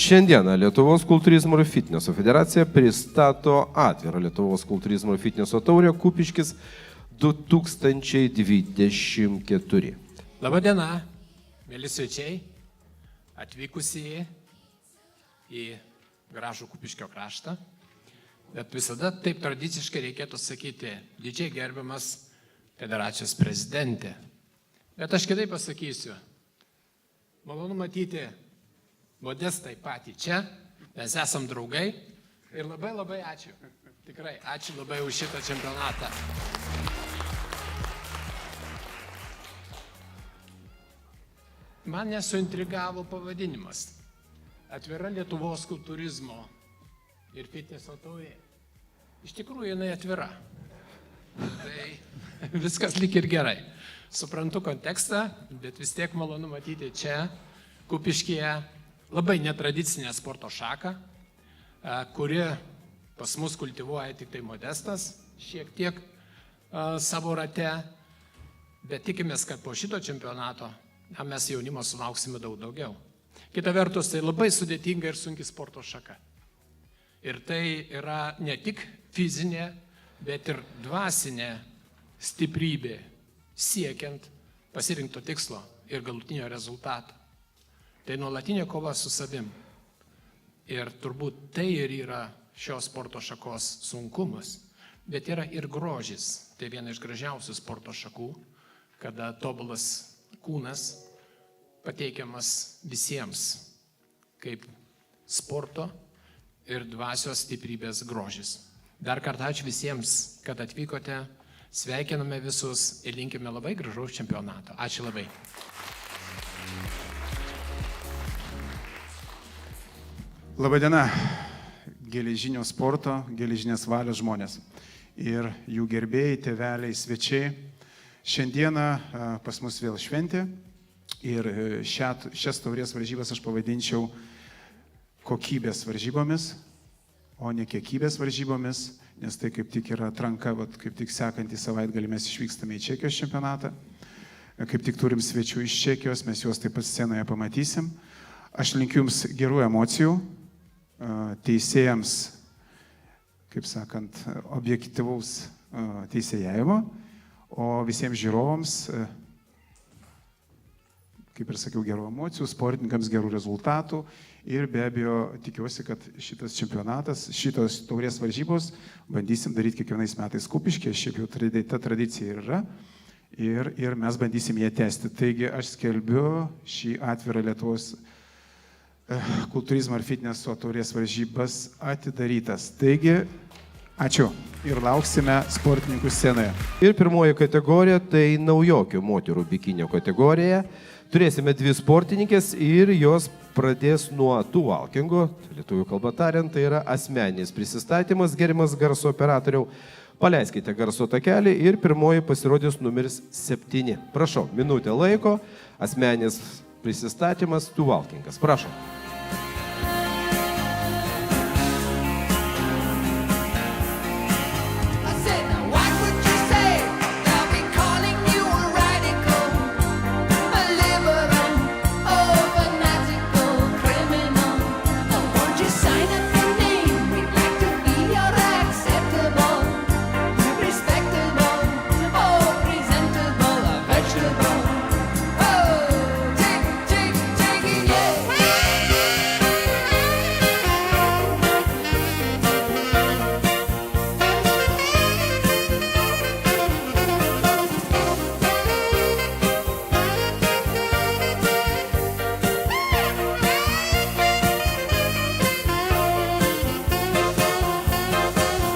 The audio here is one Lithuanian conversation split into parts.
Šiandieną Lietuvos kultūrizmo ir fitneso federacija pristato atvirą Lietuvos kultūrizmo ir fitneso taurę Kupiškis 2024. Labadiena, mėly svečiai, atvykusieji į gražų Kupiškio kraštą. Bet visada taip tradiciškai reikėtų sakyti didžiai gerbiamas federacijos prezidentė. Bet aš kitaip pasakysiu. Malonu matyti Modestą patį čia, mes esam draugai ir labai ačiū. Tikrai ačiū labai už šitą čempionatą. Mane suintrigavo pavadinimas. Atvira Lietuvos kultūrizmo ir fitneso taurė. Iš tikrųjų, jinai atvira. Tai viskas lyg ir gerai. Suprantu kontekstą, bet vis tiek malonu matyti čia, Kupiškyje, labai netradicinę sporto šaką, kuri pas mus kultivuoja tik tai Modestas, šiek tiek savo rate, bet tikimės, kad po šito čempionato mes jaunimo sulauksime daug daugiau. Kita vertus, tai labai sudėtinga ir sunki sporto šaka. Ir tai yra ne tik fizinė, bet ir dvasinė stiprybė siekiant pasirinkto tikslo ir galutinio rezultato. Tai nuolatinė kova su savim. Ir turbūt tai ir yra šios sporto šakos sunkumas, bet yra ir grožis. Tai viena iš gražiausių sporto šakų, kada tobulas kūnas pateikiamas visiems kaip sporto ir dvasios stiprybės grožis. Dar kartą ačiū visiems, kad atvykote, sveikiname visus ir linkime labai gražaus čempionato. Ačiū labai. Labadiena, geležinio sporto, geležinės valios žmonės ir jų gerbėjai, tėveliai, svečiai. Šiandieną pas mus vėl šventė ir šias taurės varžybas aš pavadinčiau kokybės varžybomis, o ne kiekybės varžybomis, nes tai kaip tik yra atranka, kaip tik sekantį savaitgalį mes išvykstame į Čekijos čempionatą, kaip tik turim svečių iš Čekijos, mes juos taip pat scenoje pamatysim. Aš linkiu jums gerų emocijų, teisėjams, kaip sakant, objektyvaus teisėjavimo, o visiems žiūrovams, kaip ir sakiau, gerų emocijų, sportininkams gerų rezultatų ir be abejo tikiuosi, kad šitas čempionatas, šitos taurės varžybos bandysim daryti kiekvienais metais Kupiškyje, šiaip jau ta tradicija yra ir mes bandysim ją tęsti. Taigi aš skelbiu šį atvirą Lietuvos kultūrizmo ir fitneso taurės varžybas atidarytas. Taigi, ačiū ir lauksime sportininkų scenoje. Ir pirmoji kategorija tai naujokių moterų bikinio kategorija. Turėsime dvi sportininkės ir jos pradės nuo two-walkingo, lietuvių kalba tariant, tai yra asmeninis prisistatymas, gerimas garso operatoriau. Paleiskite garso takelį ir pirmoji pasirodys numeris 7. Prašau, minutė laiko, asmeninis prisistatymas, two-walkingas. Prašau.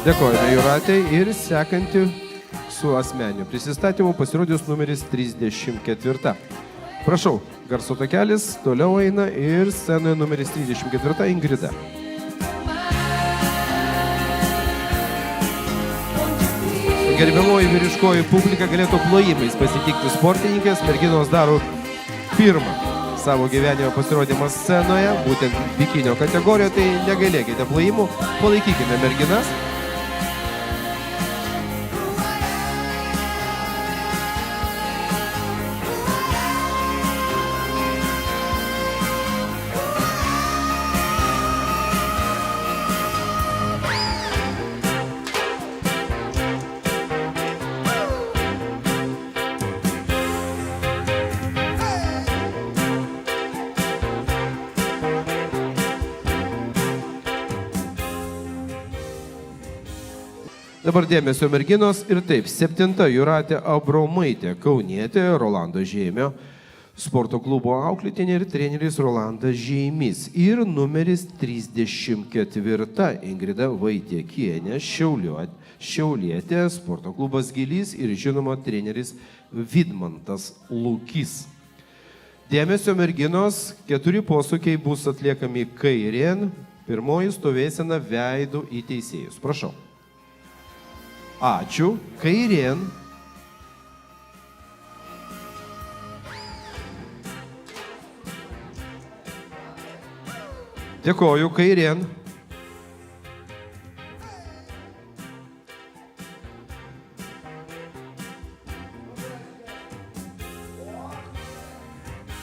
Dėkojame Jūratei ir sekanti su asmeniu prisistatymu pasirodys numeris 34. Prašau, garso takelis toliau eina ir scenoje numeris 34 Ingrida. Gerbiamoji vyriškoji publika galėtų plojimais pasitikti sportininkės, merginos daro pirmą savo gyvenimo pasirodymą scenoje, būtent bikinio kategorijoje, tai negailėkite plojimų, palaikykime merginas. Dabar dėmesio merginos ir taip, 7 Jūratė Abromaitė, kaunietė, Rolando Žeimio, sporto klubo auklėtinė ir treneris Rolandas Žeimys. Ir numeris 34 Ingrida Vaitiekienė, Šiaulietė, sporto klubas Gilys ir žinoma treneris Vidmantas Lukys. Dėmesio merginos, 4 posūkiai bus atliekami kairėn, pirmoji stovėsena veidu į teisėjus. Prašau. Ačiū. Kairėn. Dėkoju. Kairėn.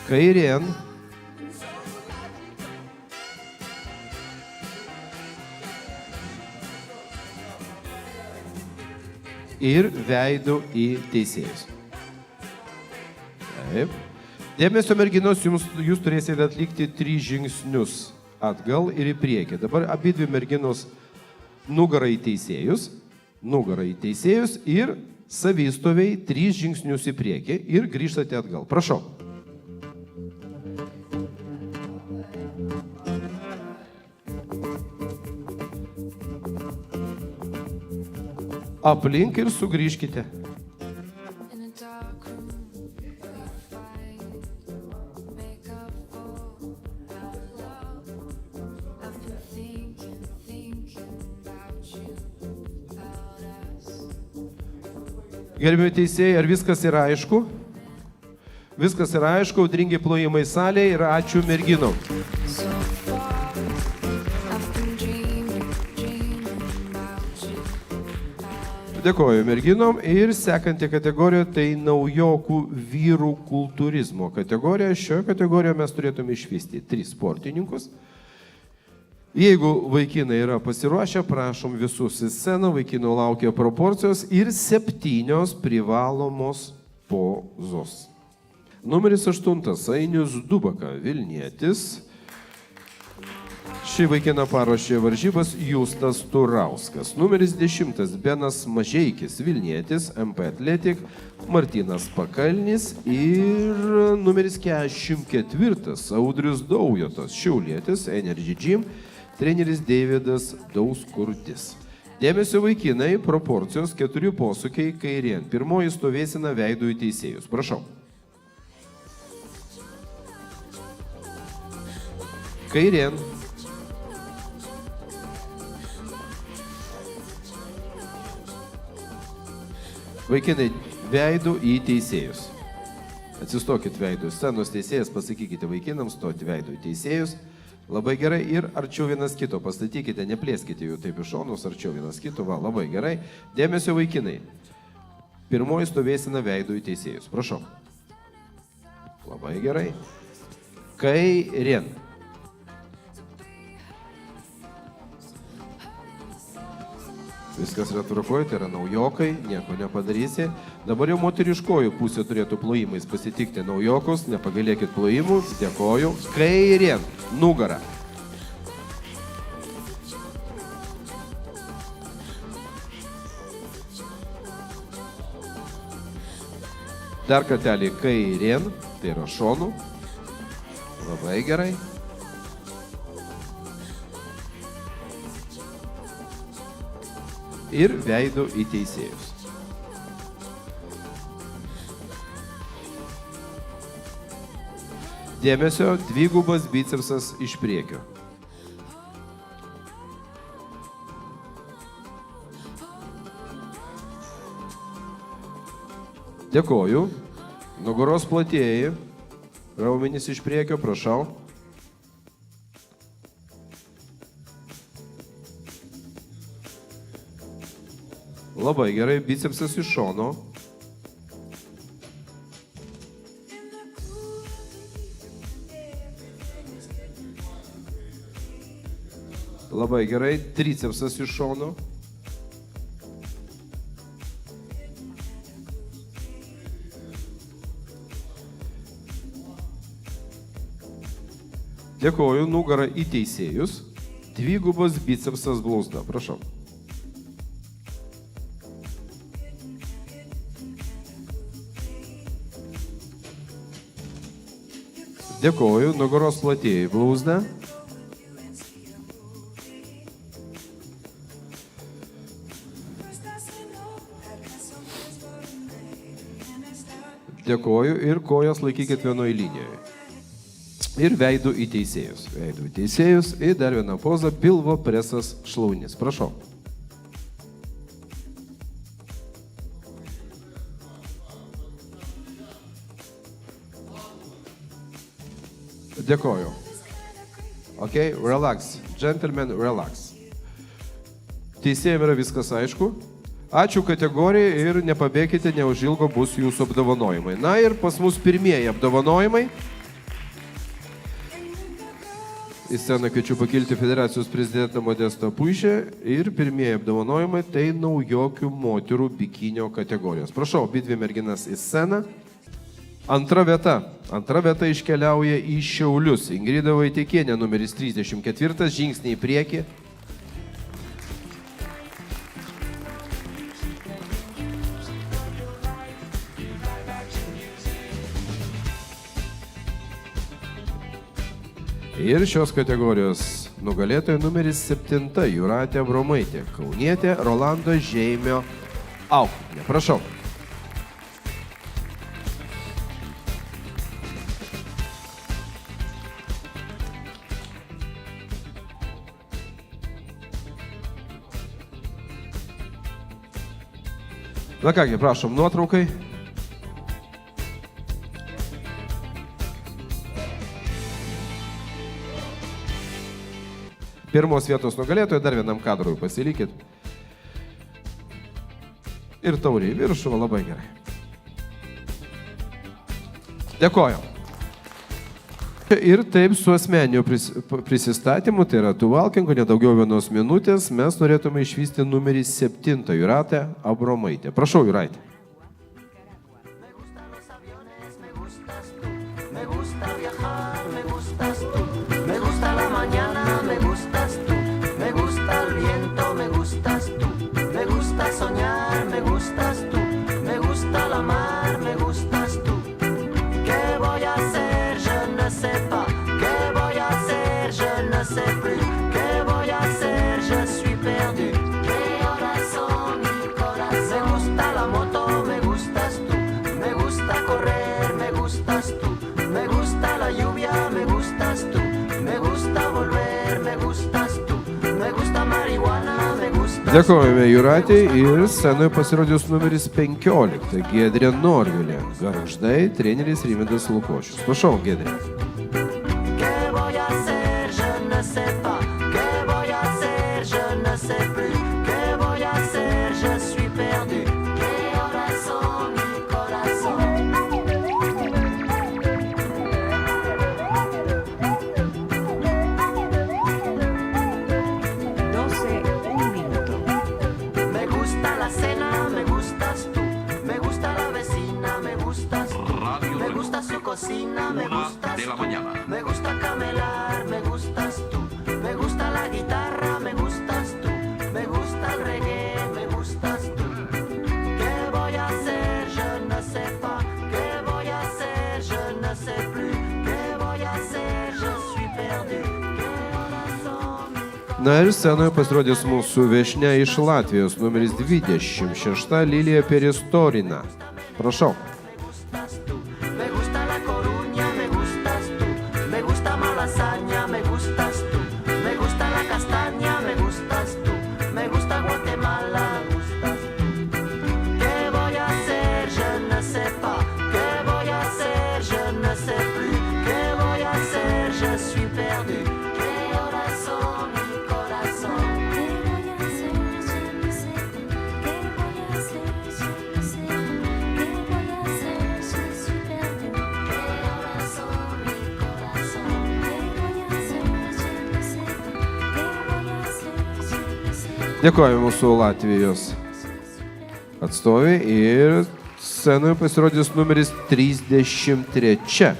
Kairėn. Ir veidu į teisėjus. Taip. Dėmesio merginos, jūs turėsite atlikti 3 žingsnius atgal ir į priekį. Dabar abidvi merginos nugarą į teisėjus ir savistoviai 3 žingsnius į priekį ir grįžtate atgal. Prašau. Aplink ir sugrįžkite. Gerbiami teisėjai, ar viskas yra aišku? Viskas yra aišku, audringi plojimai salėje ir ačiū merginom. Dėkoju merginom ir sekanti kategorija tai naujokų vyrų kultūrizmo kategorija. Šioje kategorijoje mes turėtume išvysti 3 sportininkus. Jeigu vaikinai yra pasiruošę, prašom visus į sceną, vaikinų laukia proporcijos ir 7 privalomos pozos. Numeris 8, Ainius Dubaka, Vilnietis. Šį vaikiną paruošė varžybas Justas Turauskas. Numeris 10, Benas Mažeikis, Vilnietis, MP Athletic, Martynas Pakalnis. Ir numeris 44, Audrius Daujotas, Šiaulietis, Energy Gym, treneris Deividas Dauskurtis. Dėmesio vaikinai, proporcijos 4 posūkiai kairien. Pirmoji stovėsena veidu į teisėjus. Prašau. Kairien. Vaikinai, veidu į teisėjus. Atsistokit veidu. Scenos teisėjas, pasakykite vaikinams, stoti veidu į teisėjus. Labai gerai. Ir arčiau vienas kito pastatykite, neplėskite jų taip iš šonus, arčiau vienas kito. Va, labai gerai. Dėmesio vaikinai. Pirmoji stovėsena veidu į teisėjus. Prašau. Labai gerai. Kairien. Viskas yra tvarkoje, tai yra naujokai, nieko nepadarysi. Dabar jau moteriškojų pusė turėtų plojimais pasitikti naujokus, nepagailėkit plojimų, dėkoju. Kairien, nugarą. Dar kartelį kairien, tai yra šonų. Labai gerai. Ir veidu į teisėjus. Dėmesio, 2 bicepsas iš priekio. Dėkoju. Nugaros platieji. Raumenys iš priekio, prašau. Labai gerai, bicepsas iš šono. Labai gerai, tricepsas iš šono. Dėkoju, nugarą į teisėjus. 2 bicepsas blauzda, prašau. Dėkoju, nugaros platėjai blauzdą. Dėkoju ir kojas laikykit vienoje linijoje. Ir veidų į teisėjus. Veidų į teisėjus ir dar vieną pozą, pilvo presas šlaunis. Prašau. Dėkoju. Ok, relax. Gentlemen, relax. Teisėjams yra viskas aišku. Ačiū kategorijai ir nepabėkite, neužilgo bus jūsų apdovanojimai. Na ir pas mus pirmieji apdovanojimai. Į sceną kviečiu pakilti federacijos prezidentą Modestą Puišę ir pirmieji apdovanojimai tai naujokių moterų bikinio kategorijos. Prašau, abidvi merginas į sceną. Antra vieta iškeliauja į Šiaulius. Ingrida Vaitikienė, numeris 34, žingsniai į priekį. Ir šios kategorijos nugalėtoja numeris 7, Jūratė Abromaitė, kaunietė Rolando Žeimio auklėtinė. Prašau. Na kągi, prašom, nuotraukai. Pirmos vietos nugalėtoja, dar vienam kadrui pasilikit. Ir taurė į viršų, labai gerai. Dėkoju. Ir taip su asmeniniu prisistatymu, tai yra tų Valkingo, nedaugiau 1 minutės, mes norėtume išvysti numerį 7, Jūratę Abromaitę. Prašau, Jūratė. Dėkojame Jūratei ir scenoje pasirodys numeris 15, Giedrė Norvilė, Gargždai, treneris Rimvydas Lukošius. Prašau, Giedrė. De la mañana. Me gusta camelar, me gustas tú. Me gusta la guitarra, me gustas tú. Me gusta el reggae, me gustas tú. ¿Qué voy a hacer? Je ne sais pas. ¿Qué voy a hacer? Je ne sais plus. ¿Qué voy a hacer? Je suis perdu. ¿Qué horas son mi corazón? Na ir scenoje pasirodys mūsų viešnia iš Latvijos, numeris 26, Lilija Peristorina. Prašau. Dėkojame mūsų Latvijos atstovai ir scenoje pasirodys numeris 33.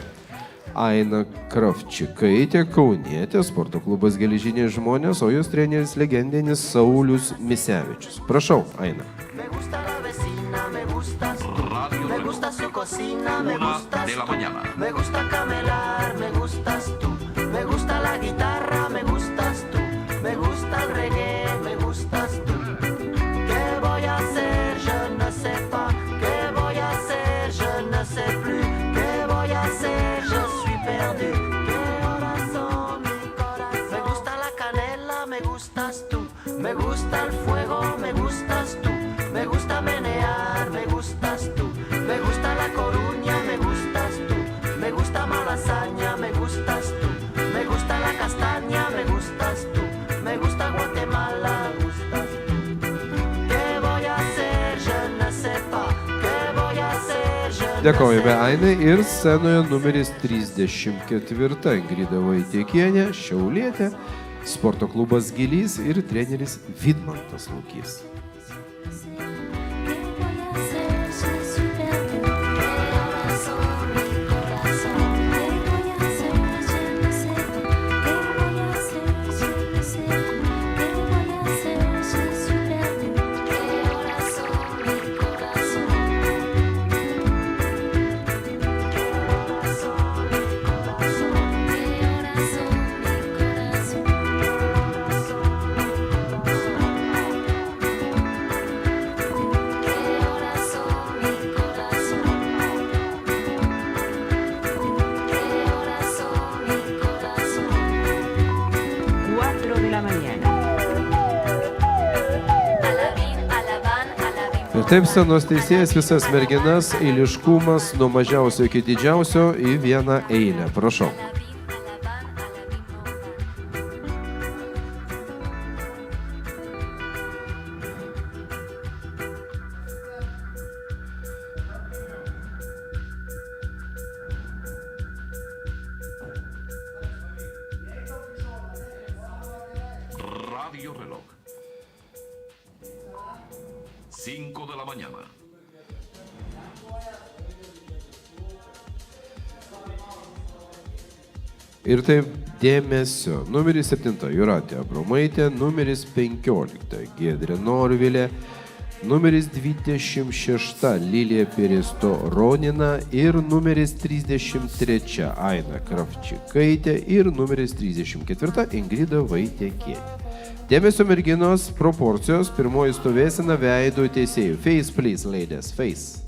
Aina Kravčikaitė, kaunietė, sporto klubas Geležiniai žmonės, o jos treneris legendinis Saulius Misevičius. Prašau, Aina. Me gusta la vecina, me gustas tú. Me gusta su cocina, me 1 gustas de la tú. mañana. Me gusta camelar, me gustas tú. Me gusta la guitarra, me gustas tú. Me gusta el reggae, me gustas tú. ¿Qué voy a hacer? Je ne sais pas. ¿Qué voy a hacer? Je ne sais plus. ¿Qué voy a hacer? Je suis perdu. ¿Qué horas son, mi corazón? Me gusta la canela, me gustas tú. Me gusta el fuego, me gustas tú. Me gusta menear, me gustas tú. Me gusta La Coruña, me gustas tú. Me gusta Malasaña, me gustas tú. Me gusta la castaña, me gustas tú. Me gusta Guatemala, me gustas tú. ¿Qué voy a hacer? Je ne sais pas. ¿Qué voy a hacer? Je ne Dėkojame sais Ainai ir scenoje numeris 34 Ingrida Vaitiekienė, šiaulietė, sporto klubas Gilys ir treneris Vidmantas Lukys. Ir taip scenos teisėjas visas merginas eiliškumas nuo mažiausio iki didžiausio į vieną eilę. Prašau. Radio Reloj. 5 de la mañana. Ir taip dėmesio. Numeris 7 Jūratė Abromaitė, numeris 15 Giedrė Norvilė, numeris 26 Lilija Piresto Ronina ir numeris 33 Aina Kravčikaitė ir numeris 34 Ingrida Vaitiekienė. Dėmesio merginos proporcijos, pirmoji stovėsena veidų teisėjų. Face, please, ladies, face.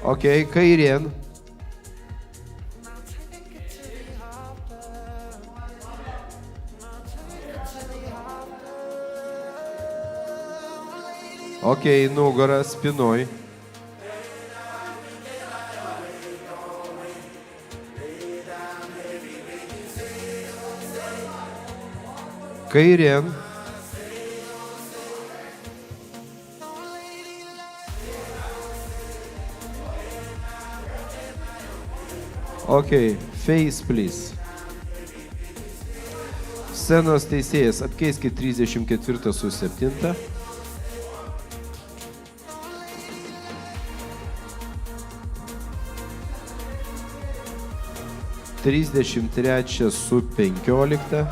Ok, kairien. Ok, nugara, spinoj. Kairien. Ok, face, please. Scenos teisėjas, apkeiskit 34 su 7. Trisdešimt trečią su 15.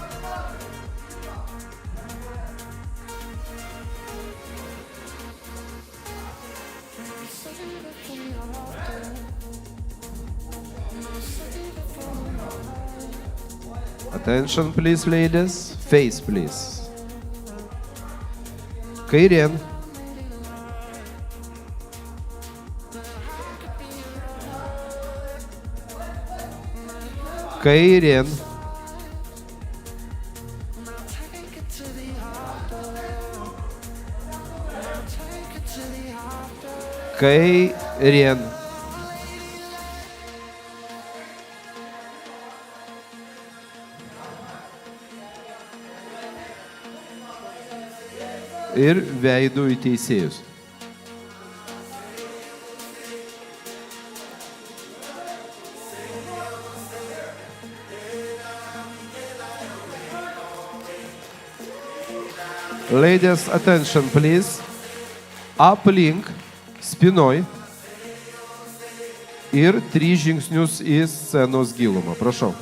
Attention, please, ladies. Face, please. Kairien. Kairien. Kairien. Ir veidų į teisėjus. Ladies, attention, please. Aplink, spinoj ir 3 žingsnius į scenos gilumą. Prašau.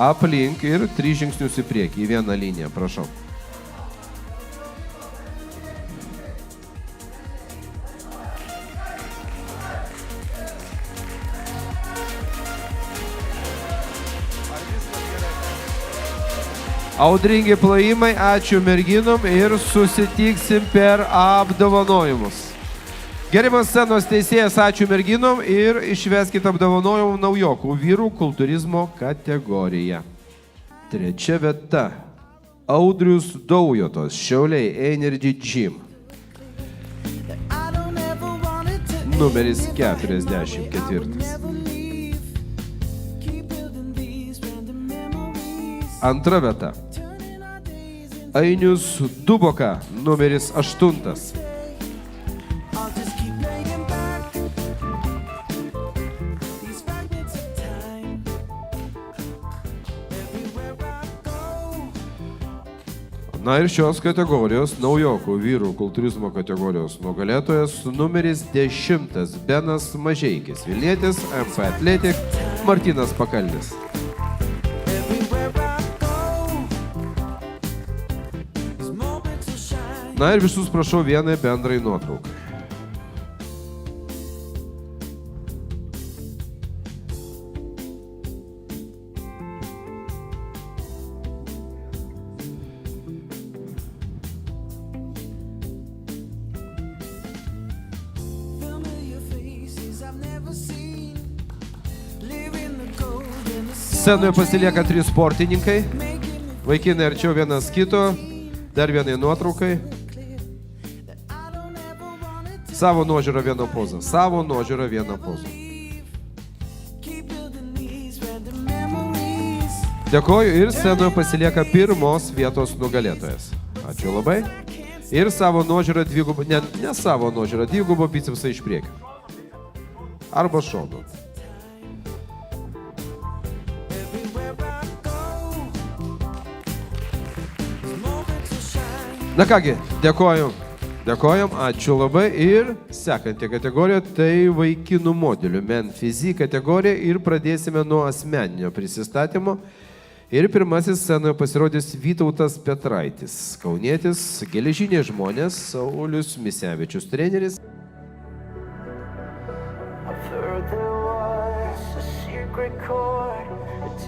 Aplink ir 3 žingsnius į priekį, į vieną liniją, prašau. Audringi plojimai, ačiū merginom ir susitiksim per apdovanojimus. Gerimas scenos teisėjas, ačiū merginom ir išveskit apdovanojimų naujokų vyrų kultūrizmo kategoriją. 3 vieta. Audrius Daujotas, Šiauliai Energy Gym. Numeris 44. Antra vieta. Ainius Duboka, numeris 8. Na ir šios kategorijos naujokų vyrų kultūrizmo kategorijos nugalėtojas numeris 10. Benas Mažeikis, Vilnietis, MP Athletic, Martynas Pakalnis. Na ir visus prašau vienai bendrai nuotraukai. Scenoje pasilieka 3 sportininkai. Vaikinai arčiau vienas kito. Dar vienai nuotraukai. Savo nuožiūrą vieną pozą. Savo nuožiūrą vieną pozą. Dėkoju ir scenoje pasilieka 1 vietos nugalėtojas. Ačiū labai. Ir savo nuožiūrą dvigubą, ne savo nuožiūrą, dvigubą bicepsą iš priekio. Arba šonu. Na kągi, dėkojom, ačiū labai ir sekanti kategorija tai vaikinų modelių Men Fizi kategorija ir pradėsime nuo asmeninio prisistatymo. Ir pirmasis scenoje pasirodys Vytautas Petraitis, kaunietis, Geležiniai žmonės, Saulius Misevičius treneris.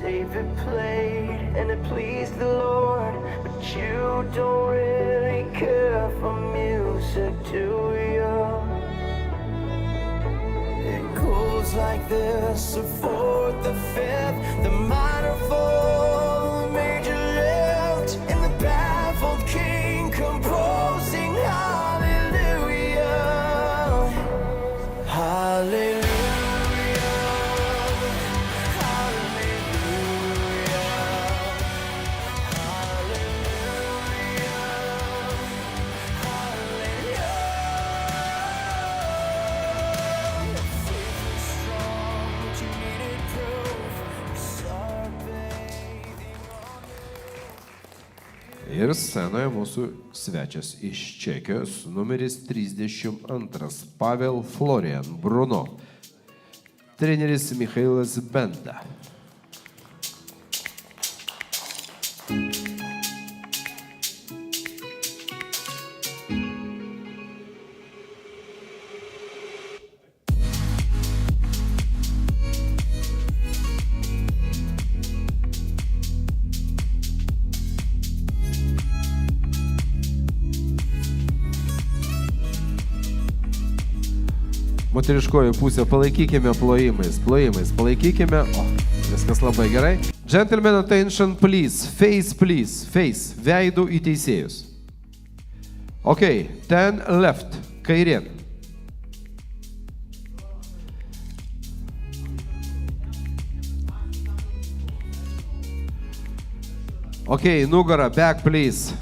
David played and it pleased the Lord, but you don't really care for music, do you? It goes like this, the 4th, the 5th, the minor fall, the major lift, and the baffled king composing hallelujah, hallelujah. Ir scenoje mūsų svečias iš Čekijos, numeris 32, Pavel Florian Bruno, treneris Michailas Benda. Moteriškoji pusė, palaikykime plojimais, palaikykime. O, viskas labai gerai. Gentlemen, attention, please, face, veidų į teisėjus. Ok, 10 left, kairien. Ok, nugara, back, please.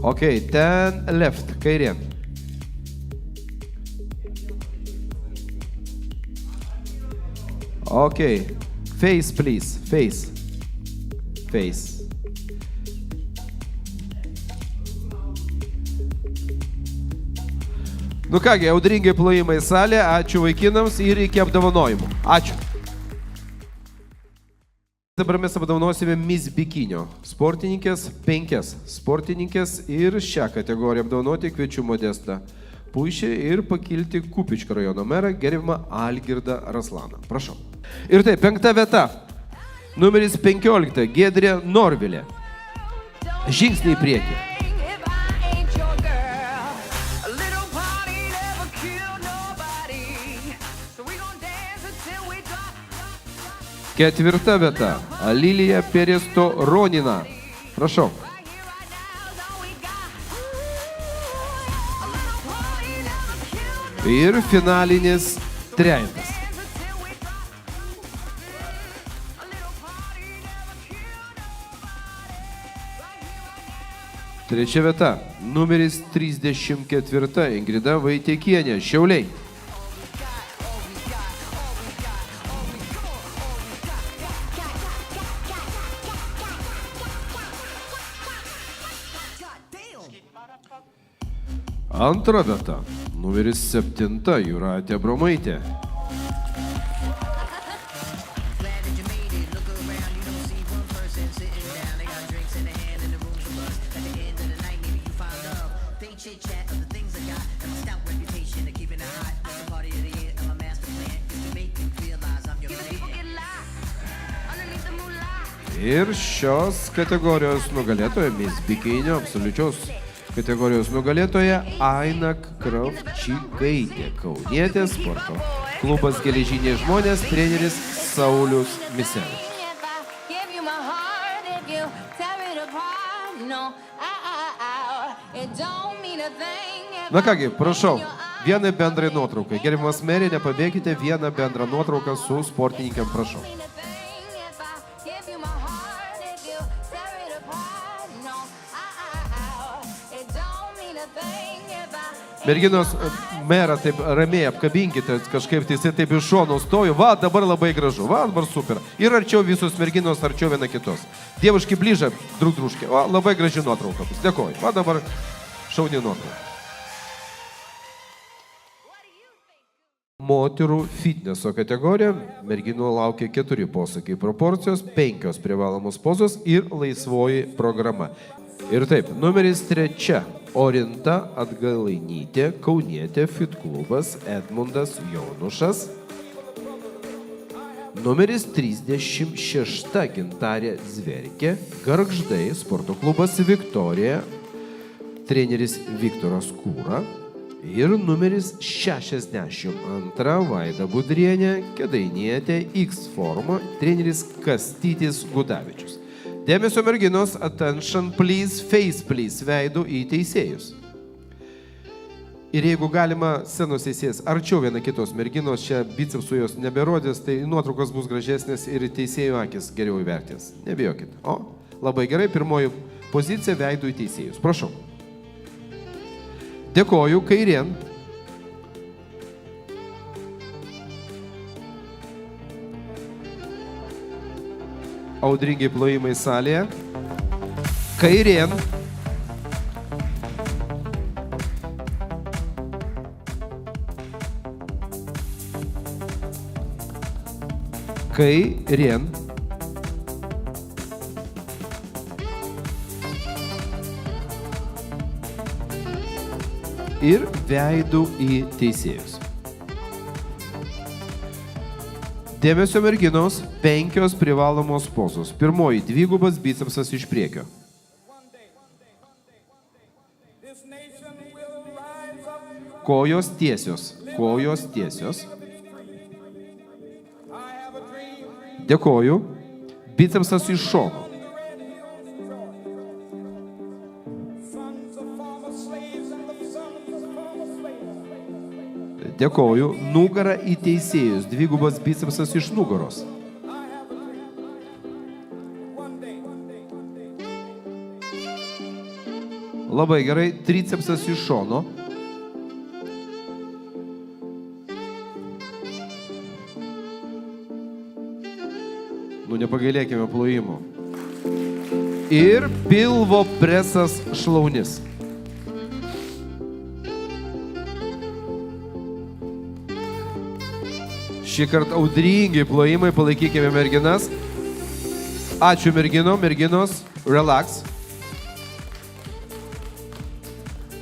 Ok, 10 left, kairien. Ok, face please, face. Nu kągi, audringai plojimai salė, ačiū vaikinams ir iki apdovanojimų. Ačiū. Dabar mes apdovanosime Miss Bikinio sportininkės, 5 sportininkės ir šią kategoriją apdovanoti kviečiu Modestą Puišį ir pakilti Kupiškio rajono merą gerbiamą Algirdą Raslaną. Prašau. Ir taip, 5 vieta. Numeris 15, Giedrė Norvilė. Žingsnį į priekį. Ketvirta vieta, Lilija Peresto Ronina. Prašau. Ir finalinis trejetas. Trečia vieta, numeris 34, Ingrida Vaitiekienė, Šiauliai. Antra vieta, numeris 7, Jūratė Bromaitė. Ir šios kategorijos nugalėtoja, Miss Bikinio absoliučios kategorijos nugalėtoja Aina Kravčikaitė, kaunietė, sporto klubas Geležiniai žmonės, treneris Saulius Misevičius. Na kągi, prašau, vieną bendrą nuotrauką. Gerbiamas merė, nepabėkite, vieną bendrą nuotrauką su sportininkėm, prašau. Merginos, merą taip ramiai apkabinkite, kažkaip tai taip iš šono stoju. Va, dabar labai gražu, va, dabar super. Ir arčiau visos merginos, arčiau viena kitos. Dievuški blyža, drūškė. Va, labai graži nuotrauka. Dėkoju. Va, dabar šauni nuotrauka. Moterų fitneso kategorija. Merginų laukia 4 posakiai proporcijos, 5 privalomos pozos ir laisvoji programa. Ir taip, numeris 3, Orinta Atgalainytė, kaunietė, fit klubas Edmundas Jonušas. Numeris 36, Gintarė Zverkė, Gargždai, sporto klubas Viktorija, treneris Viktoras Kūra. Ir numeris 62, Vaida Budrienė, Kėdainietė, X forma, treneris Kastytis Gudavičius. Dėmesio merginos, attention please, face please, veidų į teisėjus. Ir jeigu galima scenos teisėjas arčiau viena kitos merginos, čia bicepsų jos neberodės, tai nuotraukos bus gražesnės ir teisėjų akis geriau įvertės. Nebijokit. O, labai gerai, pirmoji pozicija veidų į teisėjus. Prašau. Dėkoju, kairien. Audringai plojimai salėje. Kairien. Kairien. Ir veidų į teisėjus. Dėmesio merginos, 5 privalomos pozos. Pirmoji, dvigubas bicepsas iš priekio. Kojos tiesios, kojos tiesios. Dėkoju. Bicepsas iš šono. Dėkoju. Nugara į teisėjus. Dvigubas bicepsas iš nugaros. Labai gerai. Tricepsas iš šono. Nu, nepagailėkime plojimų. Ir pilvo presas šlaunis. Šį kartą audringi plojimai, palaikykime merginas. Ačiū merginos, relax.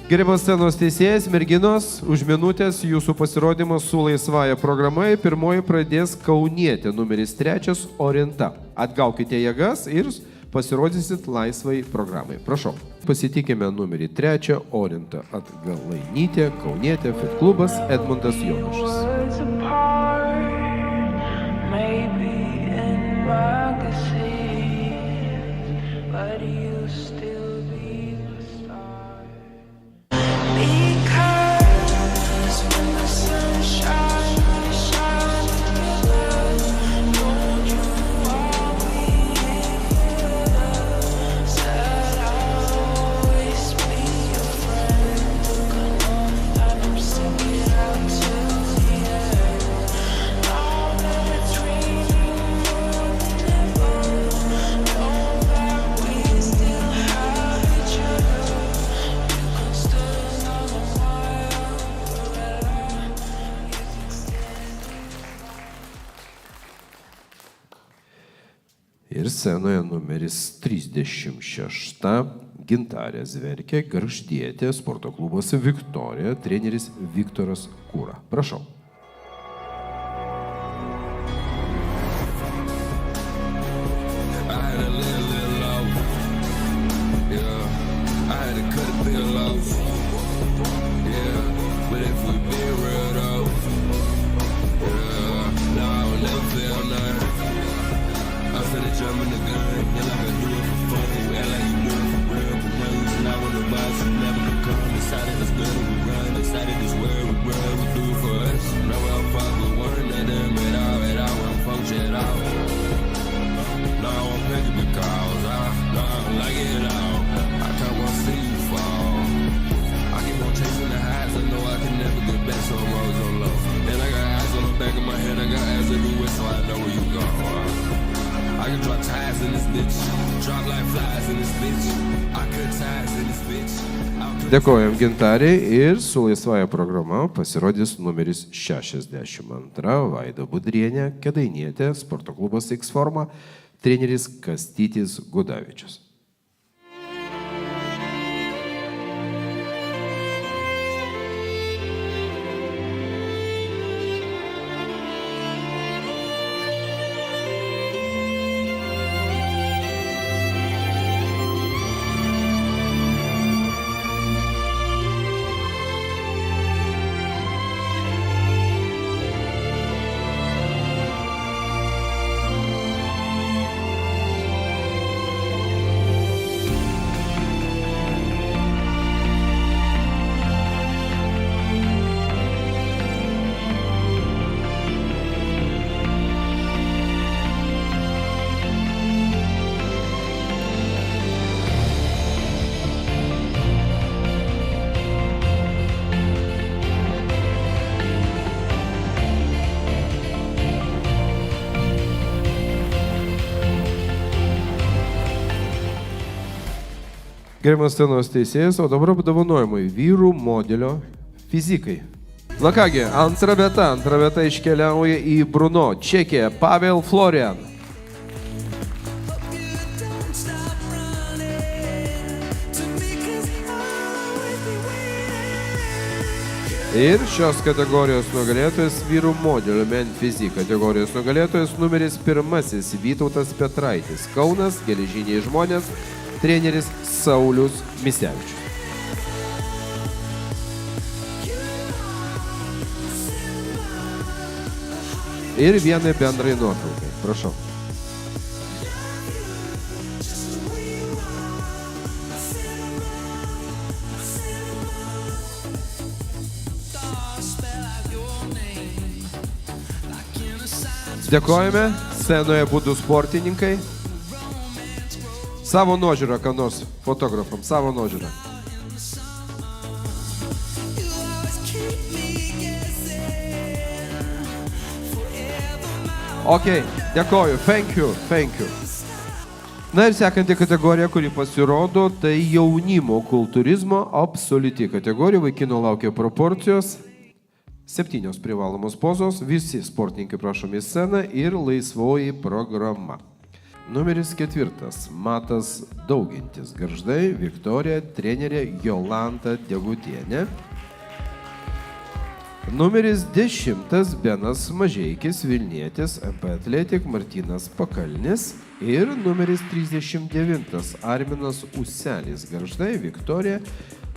Gerbiamas scenos teisėjas, merginos, už minutės jūsų pasirodymas su laisvąja programa. Pirmoji pradės kaunietė numeris 3 Orinta. Atgaukite jėgas ir pasirodysit laisvai programai. Prašau. Pasitikime numerį 3 Orinta Atgalainytė, kaunietė, fit klubas, Edmundas Jonušas. Ir scenoje numeris 36 Gintarė Zverkė, Gargždietė, sporto klubas Viktorija, treneris Viktoras Kūra. Prašau. Dėkojam Gintarei ir su laisvąja programa pasirodys numeris 62 Vaida Budrienė, Kėdainietė, sporto klubas X Forma, treneris Kastytis Gudavičius. Gerbiamas scenos teisėjas, o dabar apdovanojimai vyrų modelio fizikai. Na kągi, antra vieta iškeliauja į Brno, Čekija, Pavel Florian. Ir šios kategorijos nugalėtojas vyrų modelio men fizik kategorijos nugalėtojas numeris 1 Vytautas Petraitis, Kaunas, Geležiniai žmonės, treneris Saulius Misevičius. Ir vienai bendrai nuotraukai. Prašau. Dėkojame. Scenoje būtų sportininkai. Savo nuožiūrą, ką nors fotografam, savo nuožiūrą. Ok, dėkoju, thank you. Na ir sekanti kategorija, kuri pasirodo, tai jaunimo kultūrizmo absoliuti kategorija, vaikino laukia proporcijos. 7 privalomos pozos, visi sportininkai prašomi į sceną ir laisvoji programa. Numeris 4. Matas Daugintis. Gargždai, Viktorija, trenerė Jolanta Degutienė. Numeris 10. Benas Mažeikis, Vilnietis, MP Atletik, Martynas Pakalnis. Ir numeris 39. Arminas Uselis, Gargždai, Viktorija,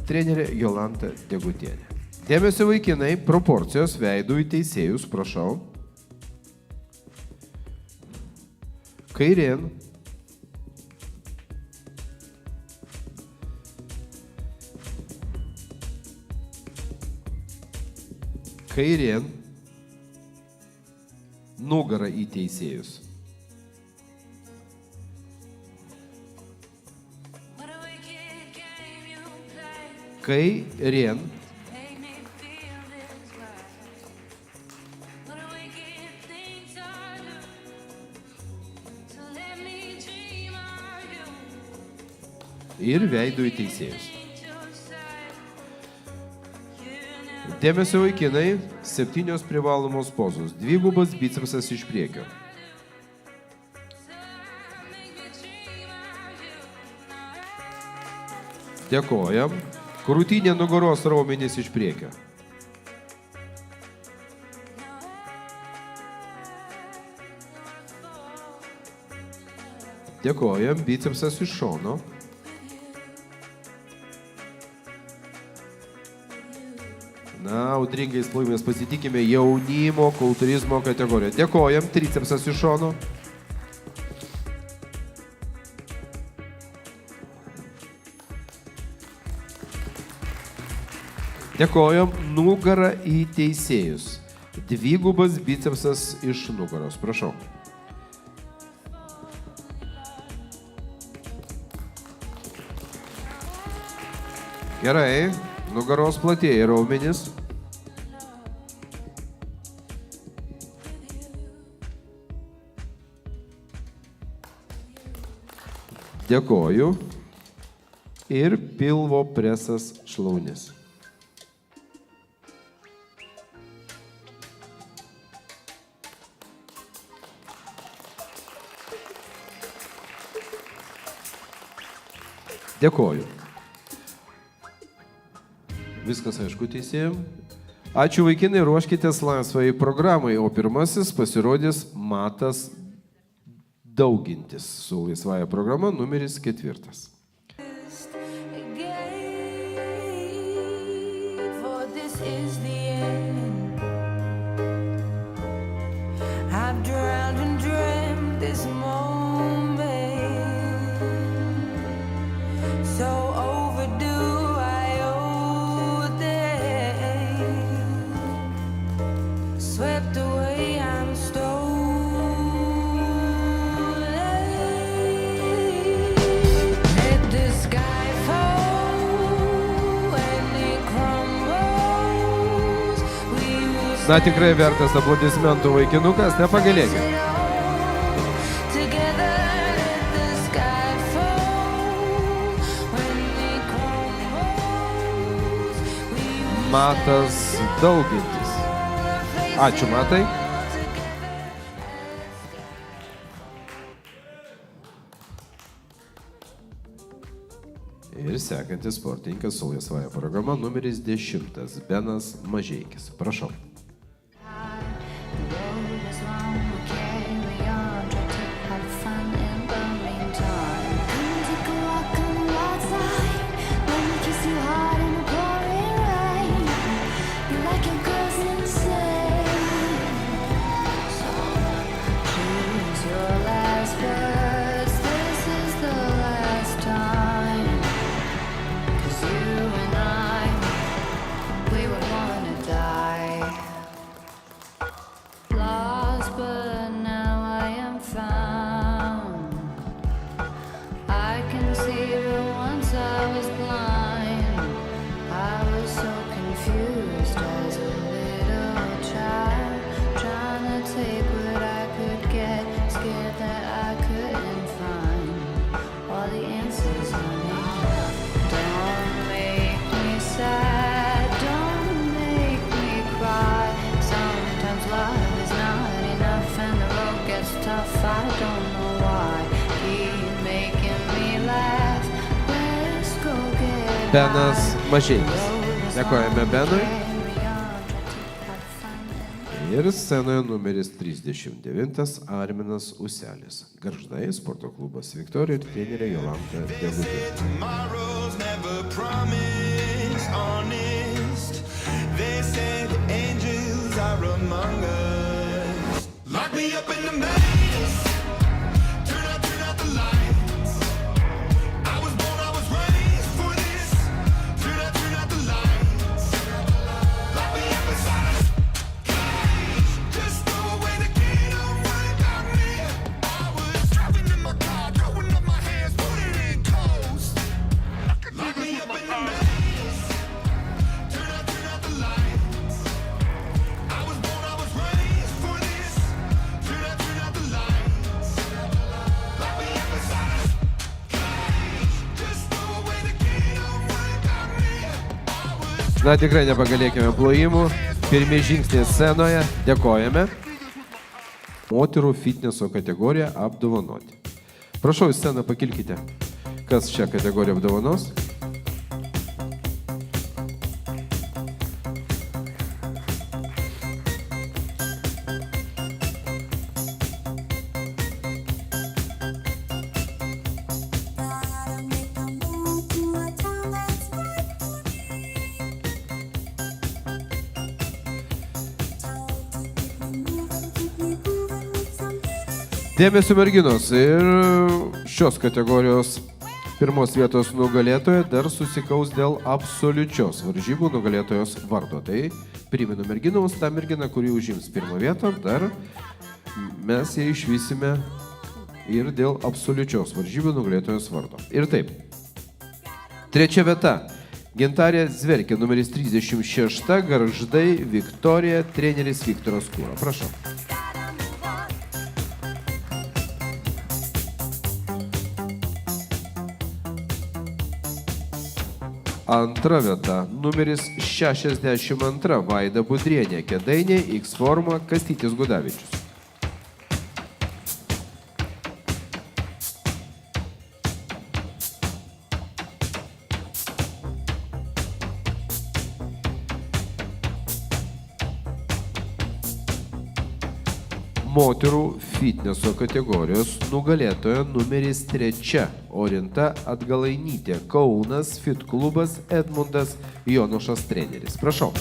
trenerė Jolanta Degutienė. Dėmesio vaikinai, proporcijos veidų į teisėjus, prašau. Kairėn. Kairėn. Nugara į teisėjus. Kairėn. Ir veidų į teisėjus. Dėmesio vaikinai, 7 privalomos pozos, 2 bicepsas iš priekio. Dėkojam. Krūtinė, nugaros raumenys iš priekio. Dėkojam. Bicepsas iš šono. Na, audringais plojimais pasitikime jaunimo kultūrizmo kategoriją. Dėkojam, tricepsas iš šono. Dėkojam, nugara į teisėjus. 2 bicepsas iš nugaros. Prašau. Gerai. Nugaros platėja raumenis. Dėkoju. Ir pilvo presas šlaunis. Dėkoju. Viskas aišku teisėjom. Ačiū vaikinai, ruoškitės laisvai programai, o pirmasis pasirodys Matas Daugintis su laisvąja programa numeris 4. Swept away, I'm Let the sky fall when it crumbles. Na, tikrai vertas aplodismentų vaikinukas, nepagailėkit. Matas Daugintis. Ačiū, Matai. Ir sekantis sportininkas su laisvąja programa numeris 10. Benas Mažeikis. Prašau. Don't make me sad, don't make me cry. Benas Mažėlis. Dėkojame Benui. Ir scenoje numeris 39 Arminas Uselis. Gargždai, sporto klubas Viktorija ir trenerė Jolanta Degutė. Tomorrow's never promised honest. They say the angels are among us. Lock me up in the maze. Turn out the lights. I was born, I was raised for this. Turn out the lights. Lock me up inside a cage. Just throw away the key, don't worry about me. I was driving in my car, throwing up my hands, putting in coast. Lock me up in the maze. Turn out the lights. I was born, I was raised for this. Turn out the lights. Lock me up inside a cage. Just throw away the key, don't worry about me. I was Na, tikrai nepagalėkime plojimų. Pirmie žingsniai scenoje. Dėkojame. Moterų fitneso kategoriją apdovanoti. Prašau, į sceną pakilkite. Kas šią kategoriją apdovanos? Dėmesio merginos ir šios kategorijos pirmos vietos nugalėtoja dar susikaus dėl absoliučios varžybų nugalėtojos vardo. Tai primenu merginoms, tą merginą, kuri užims pirmą vietą, dar mes ją išvysime ir dėl absoliučios varžybų nugalėtojos vardo. Ir taip. Trečia vieta. Gintarė Zverkė, numeris 36, Gargždai, Viktorija, treneris Viktoras Kūra. Prašau. Antra vieta, numeris 62, Vaida Budrienė, Kėdainiai, X forma, Kastytis Gudavičius. Moterų fitneso kategorijos nugalėtoja numeris 3, Orinta Atgalainytė, Kaunas, Fit klubas, Edmundas Jonušas treneris. Prašau.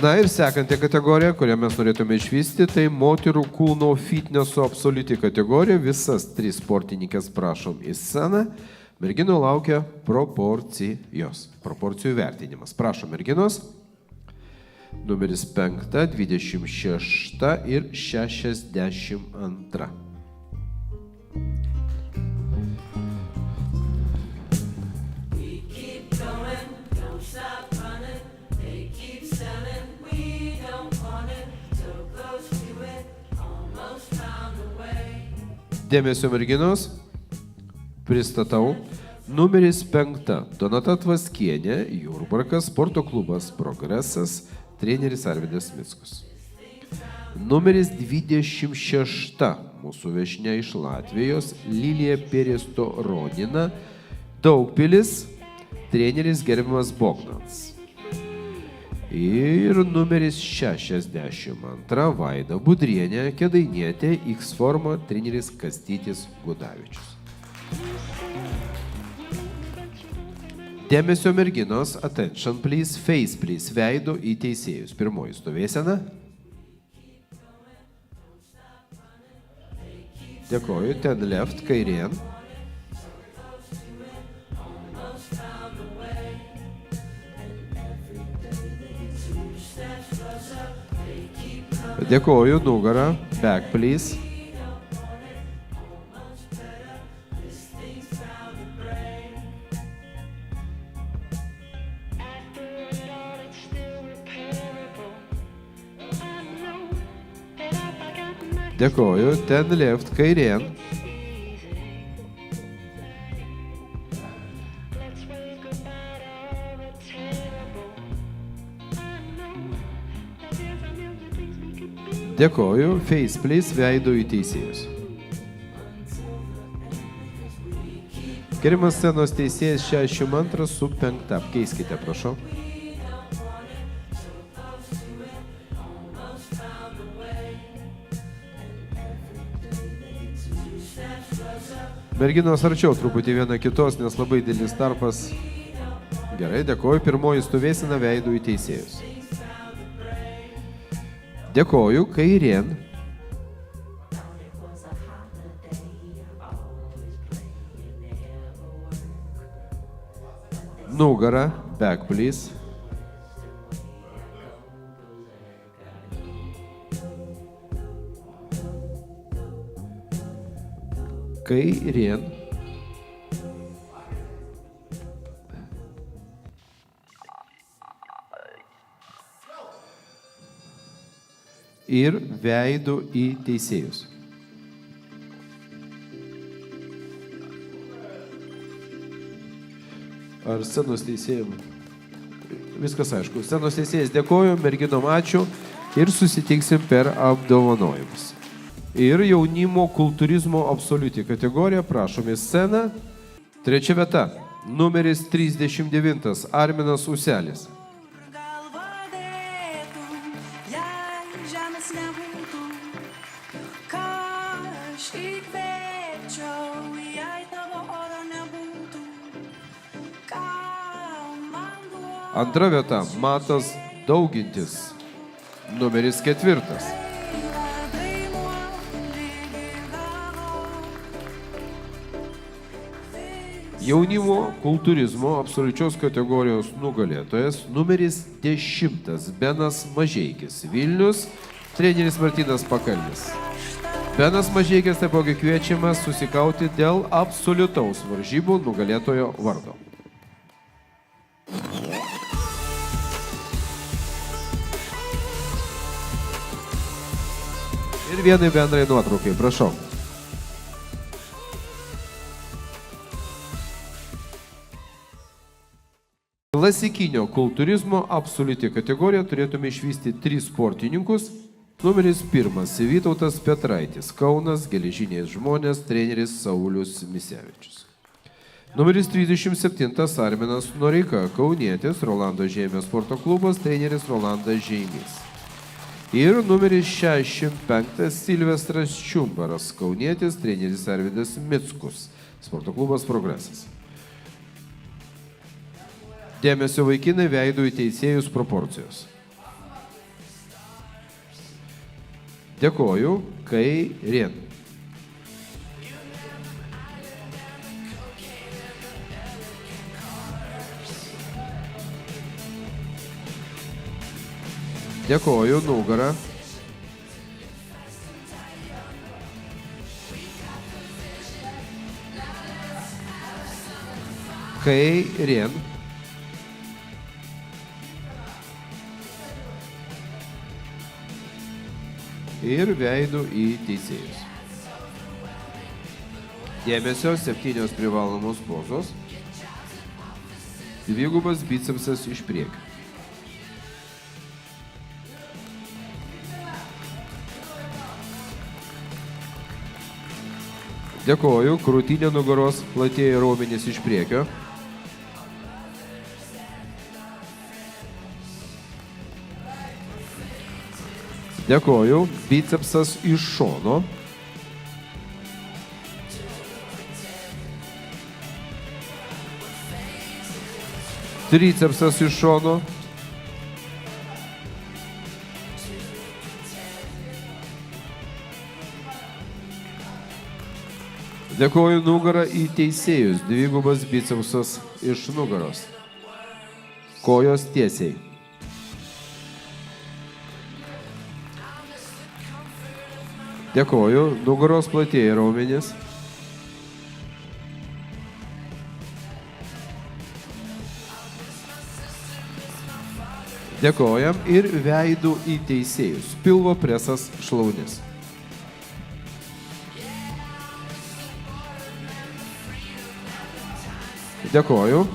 Na ir sekanti kategorija, kurią mes norėtume išvysti, tai moterų kūno fitneso absoliuti kategorija. Visas 3 sportininkės prašom į sceną. Merginų laukia proporcijų vertinimas. Prašom, merginos. Numeris 5, 26 ir 62. Dėmesio merginos, pristatau. Numeris 5, Donata Tvaskienė, Jurbarkas, sporto klubas Progresas, treneris Arvydas Mickus. Numeris 26, mūsų viešnia iš Latvijos, Lilija Peresto Ronina, Daugpilis, treneris gerbiamas Bogdans. Ir numeris 62, Vaida Budrienė, Kėdainietė, X forma, treneris Kastytis Gudavičius. Dėmesio merginos, attention please, face please, veido į teisėjus. Pirmoji stovėsena. Dėkoju, ten left, kairien. Dėkoju, nugarą, back please. Dėkoju. Ten left kairien. Dėkoju. Face please, veido į teisėjus. Gerimas scenos teisėjas 62 su 5. Apkeiskite, prašau. Merginos arčiau truputį viena kitos, nes labai didelis tarpas. Gerai, dėkoju. Pirmoji stovėsena veidų į teisėjus. Dėkoju. Kairien. Nugara. Back, please. Kairien. Ir veidų į teisėjus. Ar scenos teisėjim? Viskas aišku. Scenos teisėjas dėkoju, merginom ačiū ir susitiksim per apdovanojimus. Ir jaunimo kultūrizmo absoliuti kategorija, prašom į sceną. 3 vieta, numeris 39, Arminas Uselis. Galva dėtų, jei žemės nebūtų, ką aš įkvėpčiau, jei tavo oro nebūtų, ką man duotų. 2 vieta, Matas Daugintis, numeris 4. Jaunimo kultūrizmo absoliučios kategorijos nugalėtojas, numeris 10, Benas Mažeikis, Vilnius, treneris Martynas Pakalnis. Benas Mažeikis taipogi kviečiamas susikauti dėl absoliutaus varžybų nugalėtojo vardo. Ir vienai bendrai nuotraukai, prašau. Klasikinio kultūrizmo absoliuti kategorija turėtume išvysti 3 sportininkus. Numeris 1, Vytautas Petraitis, Kaunas, Geležiniai žmonės, treneris Saulius Misevičius. Numeris 37, Arminas Noreika, Kaunietis, Rolando Žemės sporto klubas, treneris Rolandas Žeimys. Ir numeris 65, Silvestras Čiumbaras, Kaunietis, treneris Arvidas Mickus, sporto klubas Progresas. Dėmesio vaikinai, veidų į teisėjus proporcijos. Dėkoju. Kairien. Dėkoju. Nugara. Kairien. Ir veidų į teisėjus. Dėmesio 7 privalomos pozos. Dvigubas bicepsas iš priekio. Dėkoju. Krūtinė, nugaros, platieji raumenys iš priekio. Dėkoju. Bicepsas iš šono. Tricepsas iš šono. Dėkoju. Nugarą į teisėjus. Dvigubas bicepsas iš nugaros. Kojos tiesiai. Dėkoju. Nugaros platieji raumenys. Dėkojam ir veidų į teisėjus. Pilvo presas šlaunis. Dėkoju.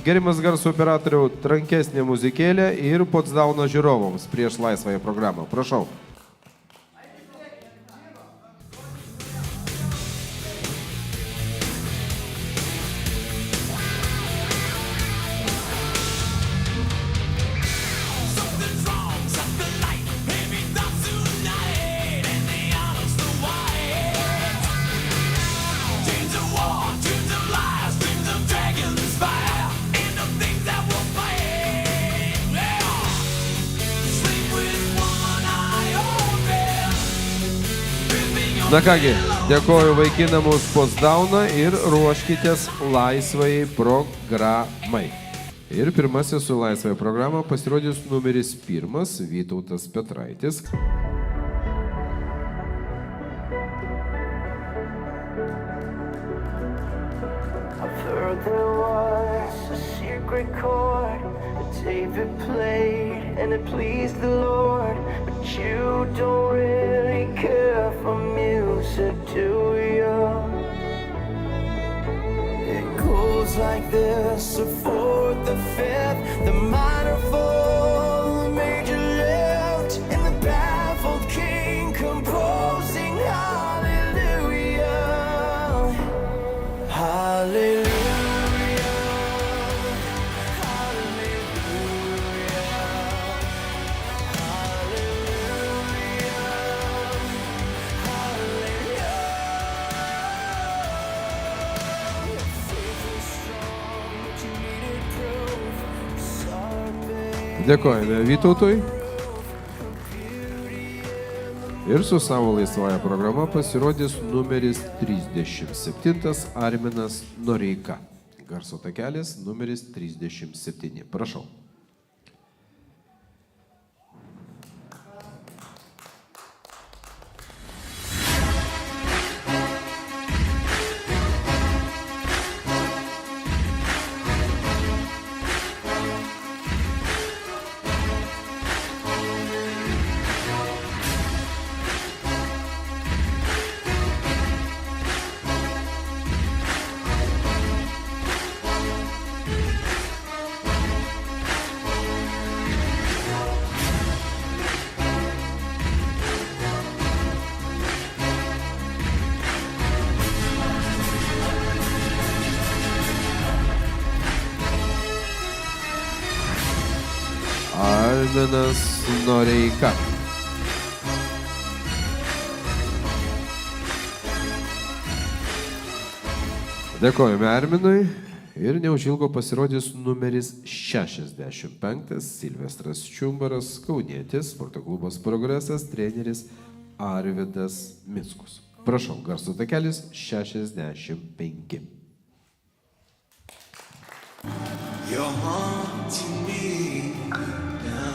Gerimas garso operatorių, trankesnė muzikėlė ir Potsdauno žiūrovams prieš laisvąją programą. Prašau. Na kągi, dėkoju vaikinams Potsdauną ir ruoškitės laisvai programai. Ir pirmasis su laisvąją programą pasirodys numeris 1 Vytautas Petraitis. I've heard there was a secret chord that David played and it pleased the Lord, but you don't really care for music, do you? It goes like this: the fourth, the fifth, the minor fall, the major lift, and the baffled king composing hallelujah, hallelujah. Dėkojame Vytautui. Ir su savo laisvąją programa pasirodys numeris 37 Arminas Noreika. Garso takelis numeris 37. Prašau. Arminas Noreika. Dėkojame Arminui ir neužilgo pasirodys numeris 65 Silvestras Čiumbaras, kaunietis, sporto klubas Progresas, treneris Arvydas Mickus. Prašau, garso takelis 65. You're haunting me now.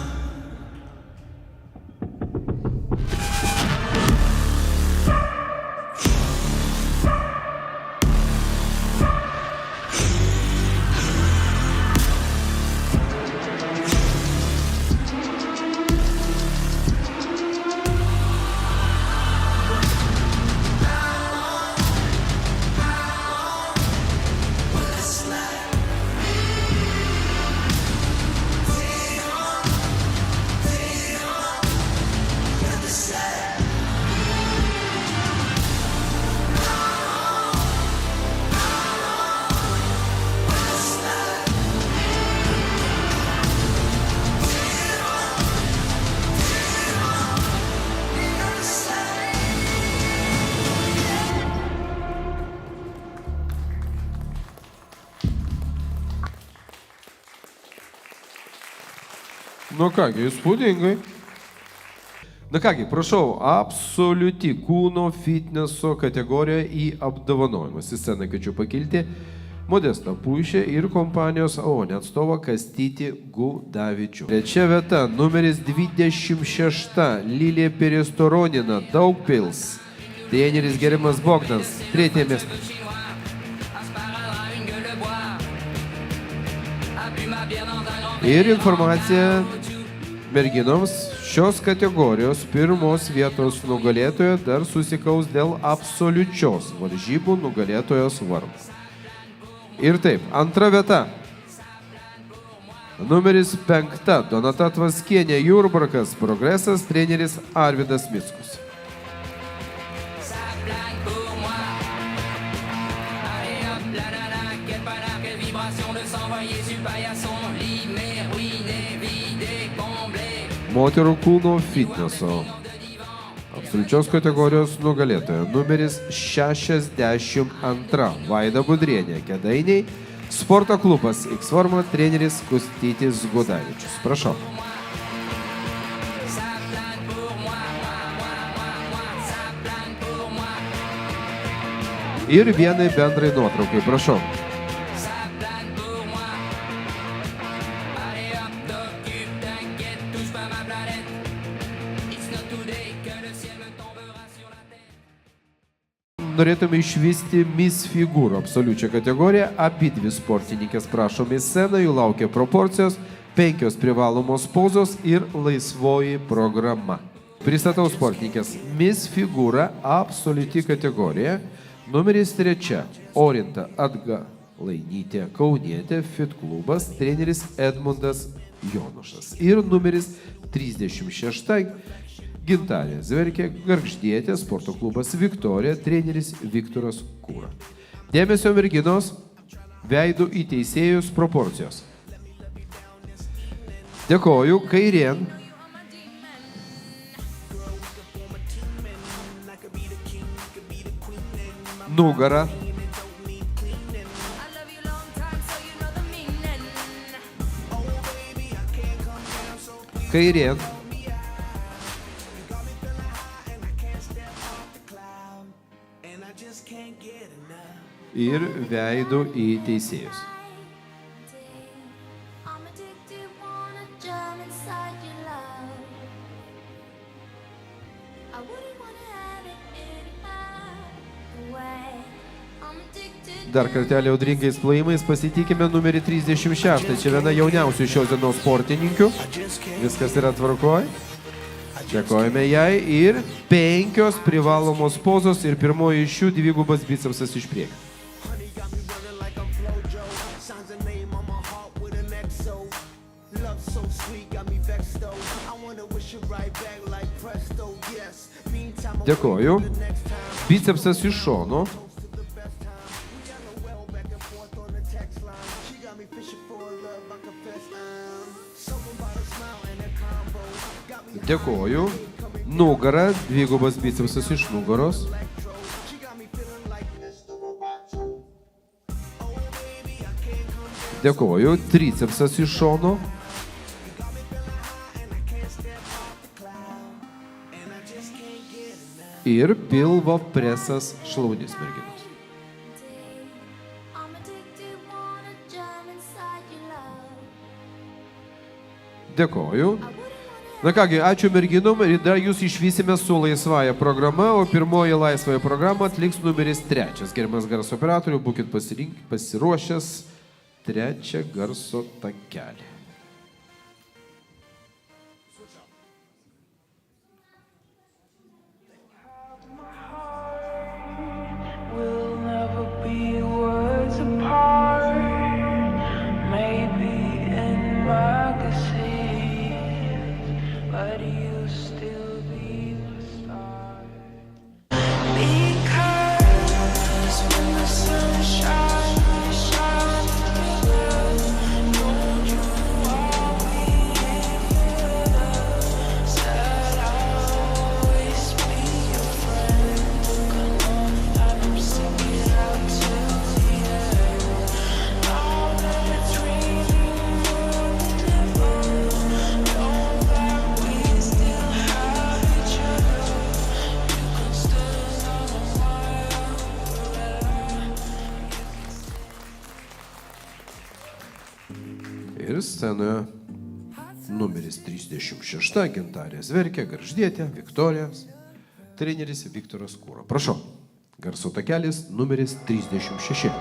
Nu kągi, įspūdingai. Na kągi, prašau, absoliuti kūno fitneso kategorija į apdovanojimus. Į sceną kviečiu pakilti Modestą Puišę ir kompanijos AONE atstovą Kastytį Gudavičių. Trečia vieta, numeris 26, Lilija Perestoronina, Daugpils. Treneris Gerimas Bogdanas, 3 место. Ir informacija merginoms, šios kategorijos pirmos vietos nugalėtoja dar susikaus dėl absoliučios varžybų nugalėtojos vardo. Ir taip, antra vieta. Numeris 5. Donata Tvaskienė Jurbarkas, Progresas, treneris Arvydas Mickus. Moterų kūno fitneso absoliučios kategorijos nugalėtoja numeris 62 Vaida Budrienė, Kėdainiai, sporto klubas X-Forma, treneris Kustytis Gudavičius. Prašau. Ir vienai bendrai nuotraukai, prašau. Norėtume išvysti Miss Figūrų absoliučią kategoriją. Abidvi sportininkės prašome į sceną, jų laukia proporcijos, 5 privalomos pozos ir laisvoji programa. Pristatau sportininkės. Miss Figūra absoliuti kategorija. Numeris 3. Orinta Atgalainytė Kaunietė, Fit klubas, treneris Edmundas Jonušas. Ir numeris 36. Gintarė Zverkė Gargždietė, sporto klubas Viktorija, treneris Viktoras Kūra. Dėmesio merginos, veidų į teisėjus proporcijos. Dėkoju, kairien. Nugara. Kairien. Ir veidų į teisėjus. Dar kartelį audringais plojimais pasitikime numerį 36. Čia viena jauniausių šios dienos sportininkių. Viskas yra tvarkoj. Dėkojame jai. Ir 5 privalomos pozos ir pirmoji iš jų dvigubas bicepsas iš priekio. Dėkoju. Bicepsas iš šono. Dėkoju. Nugara, dvigubas bicepsas iš nugaros. Dėkoju. Tricepsas iš šono. Ir pilvo presas šlaunys merginos. Dėkoju. Na kągi, ačiū merginom ir dar jūs išvysime su laisvąja programa, o pirmoji laisvąją programą atliks numeris 3. Gerbiamas garso operatorių, būkit pasiruošęs 3 garso takelį. Ir scenoje numeris 36 Gintarė Zverkė Gargždietė, Viktorijos, treneris Viktoras Kūra. Prašau, garso takelis numeris 36.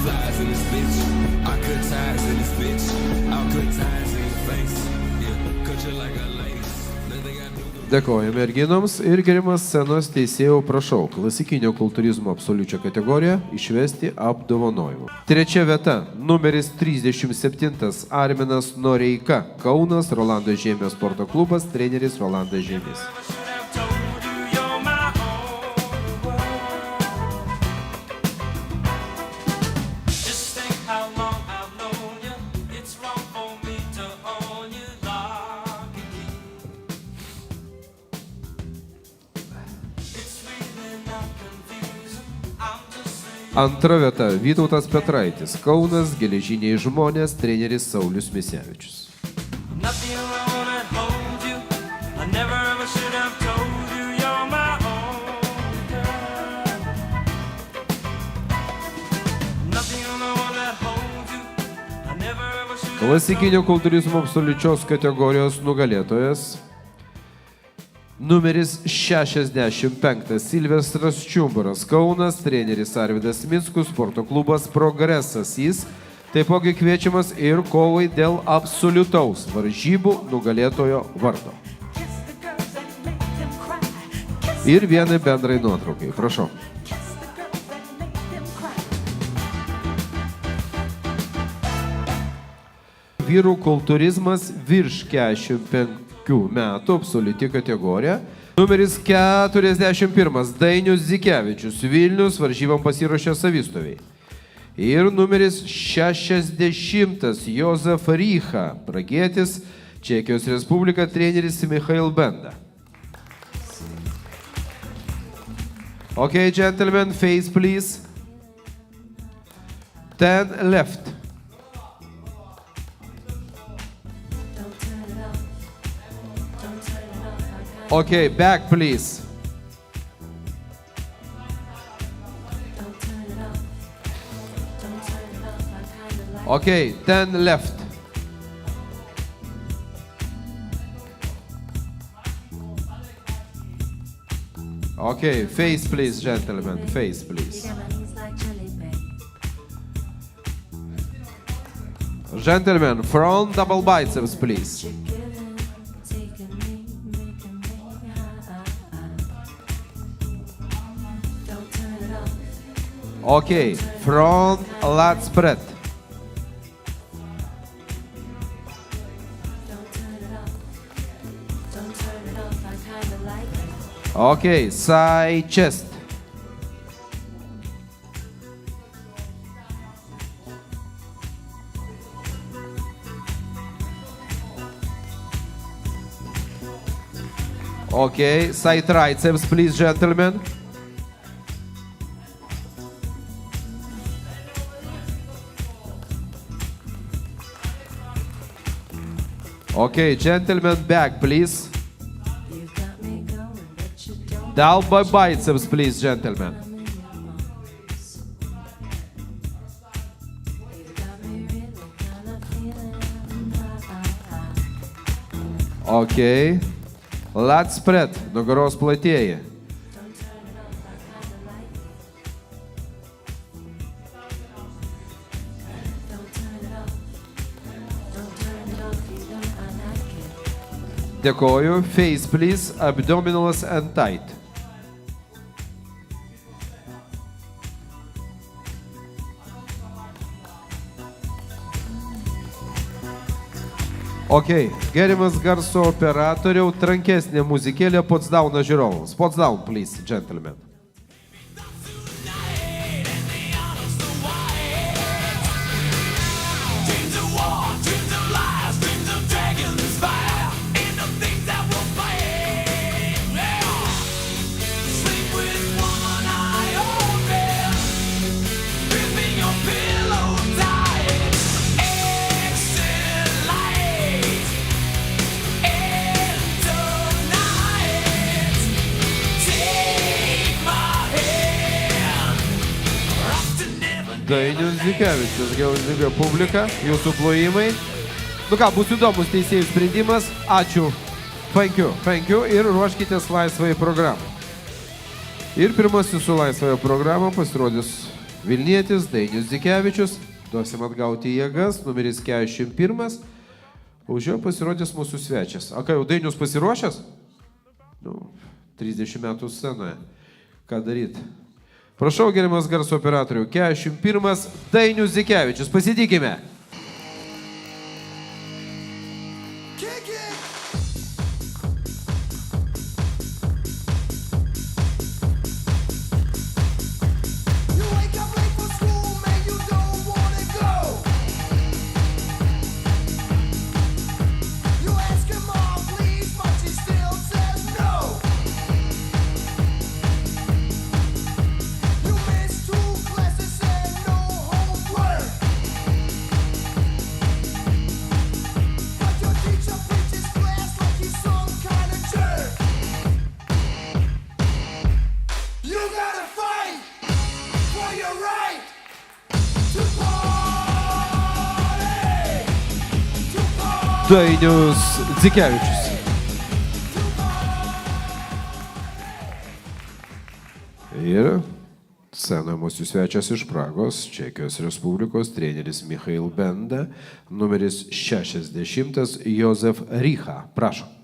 lies in this bitch. I cut ties in this bitch. I'll cut ties in your face. Yeah, cut you like a lace. Nothing I do. Dėkoju merginoms ir gerimas scenos teisėjų, prašau klasikinio kultūrizmo absoliučią kategoriją išvesti apdovanojimų. Trečia vieta, numeris 37, Arminas Noreika, Kaunas, Rolandas Žemės sporto klubas, treneris Rolandas Žemės. Antra vieta, Vytautas Petraitis, Kaunas, Geležiniai žmonės, treneris Saulius Misevičius. Klasikinio kultūrizmo absoliučios kategorijos nugalėtojas. Numeris 65, Silvestras Čiumbaras, Kaunas, treneris Arvydas Mickus, sporto klubas Progresas. Jis taipogi kviečiamas ir kovai dėl absoliutaus varžybų nugalėtojo vardo. Ir vienai bendrai nuotraukai, prašau. Vyrų kultūrizmas virš 45 metų, absoliuti kategorija. Numeris 41, Dainius Zikevičius, Vilnius, varžybom pasiruošė Savistoviai. Ir numeris 60, Jozef Rycha, Pragietis, Čekijos Respublika, treneris Michail Benda. Okay, gentlemen, face please. 10 left. Okay, back please. Okay, 10 left. Okay, face please, gentlemen, face please. Gentlemen, front double biceps please. Okay, front lat spread. Okay, side chest. Okay, side triceps, please, gentlemen. Okay, gentlemen, back, please. Down by biceps, please, gentlemen. Okay. Lat spread, nugaros platėja. Dėkoju. Face, please. Abdominals and tight. Ok, gerimas garso operatoriau, trankesnė muzikėlė Potsdauno žiūrovams. Potsdaun, please, gentlemen. Dainius Zikevičius, geozibio publika, jūsų plojimai. Nu ką, bus įdomus teisėjų sprendimas. Ačiū. Thank you. Ir ruoškitės laisvai programą. Ir pirmasis su laisvąją programą pasirodys Vilnietis Dainius Dzikevičius. Duosim atgauti jėgas, numeris 41. Už jo pasirodys mūsų svečias. A ką, jau Dainius pasiruošęs? 30 metų scenoje. Ką daryti? Prašau, gerimas garso operatorių. 41. Dainius Dzikevičius. Pasitikime. Dainius Dzikevičius. Ir scenoje mūsų svečias iš Pragos, Čekijos Respublikos, treneris Michail Benda, numeris 60, Jozef Rycha. Prašom.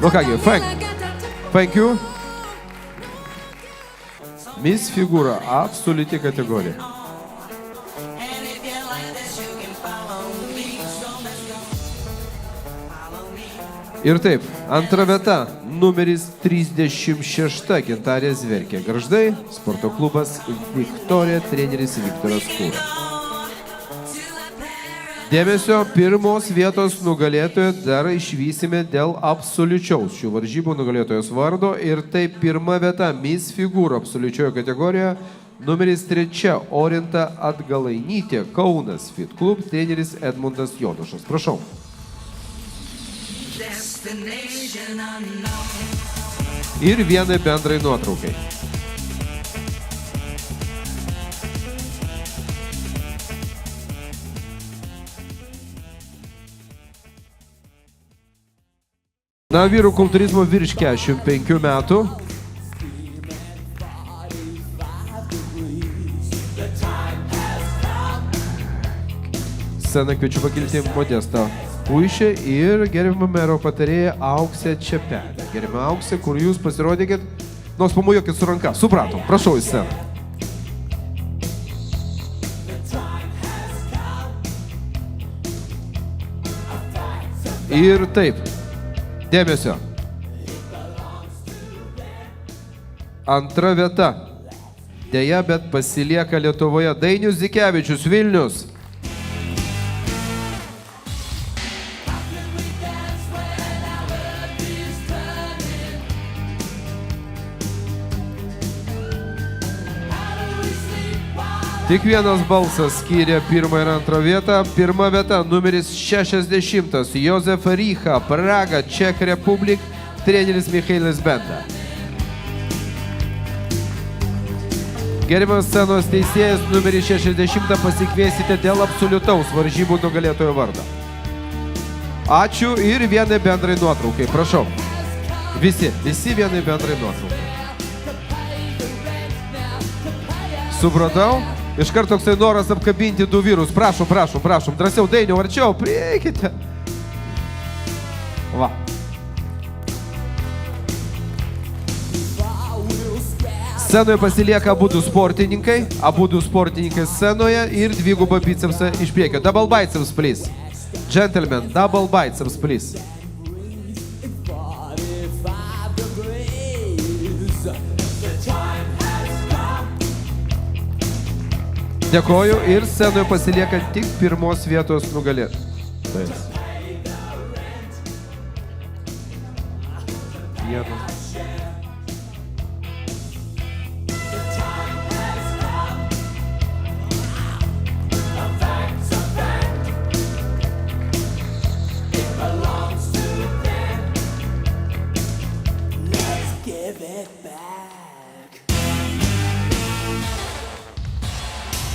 Nu kągi, thank you. Miss Figūra, absoliuti kategorija. Ir taip, antra vieta, numeris 36, Gintarė Zverkė Gargždai, sporto klubas Viktorija, treneris Viktoras Kūra. Dėmesio, pirmos vietos nugalėtojo dar išvysime dėl absoliučiaus šių varžybų nugalėtojos vardo. Ir tai pirma vieta, Miss Figūra absoliučiojo kategorijoje, numeris 3, Orinta Atgalainytė, Kaunas Fit Club, treneris Edmundas Jonušas. Prašau. Ir vienai bendrai nuotraukai. Na, vyrų kultūrizmo virš 45 metų. Sceną kviečiu pakilti Modestą Puišę ir gerbiamą mero patarėją Auksę Čepelę. Gerbiamą Auksę, kur jūs pasirodykit, nors pamojuokit su ranka. Supratom, prašau į sceną. Ir taip. Dėmesio. Antra vieta. Deja, bet pasilieka Lietuvoje Dainius Dzikevičius, Vilnius. Tik vienas balsas skyrė pirmą ir antrą vietą. Pirma vieta, numeris 60, Jozef Rycha, Praga, Czech Republic, treneris Michailas Benda. Gerimas scenos teisėjas, numeris 60, pasikviesite dėl absoliutaus varžybų nugalėtojo vardą. Ačiū ir vienai bendrai nuotraukai, prašau. Visi vienai bendrai nuotraukai. Supratau? Iškart toksai noras apkabinti du vyrus. Prašom, drąsiau, Dainiau, arčiau, prieikite. Va. Scenoje pasilieka abudu sportininkai scenoje ir dvigubą bicepsą iš priekio. Double biceps, please. Gentlemen, double biceps, please. Dėkoju ir scenoje pasilieka tik pirmos vietos nugalėtojas.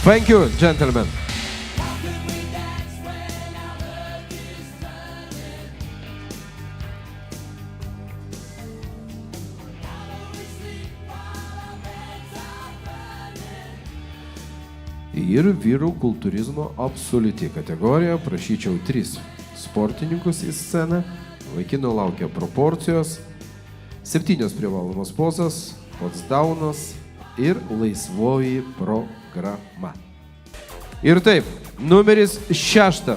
Thank you, gentlemen. Ir vyrų kultūrizmo absoliuti kategorija. Prašyčiau 3 sportininkus į sceną. Vaikino laukia proporcijos, 7 privalomos pozas, potsdaunas ir laisvoji programa. Ir taip, numeris 6.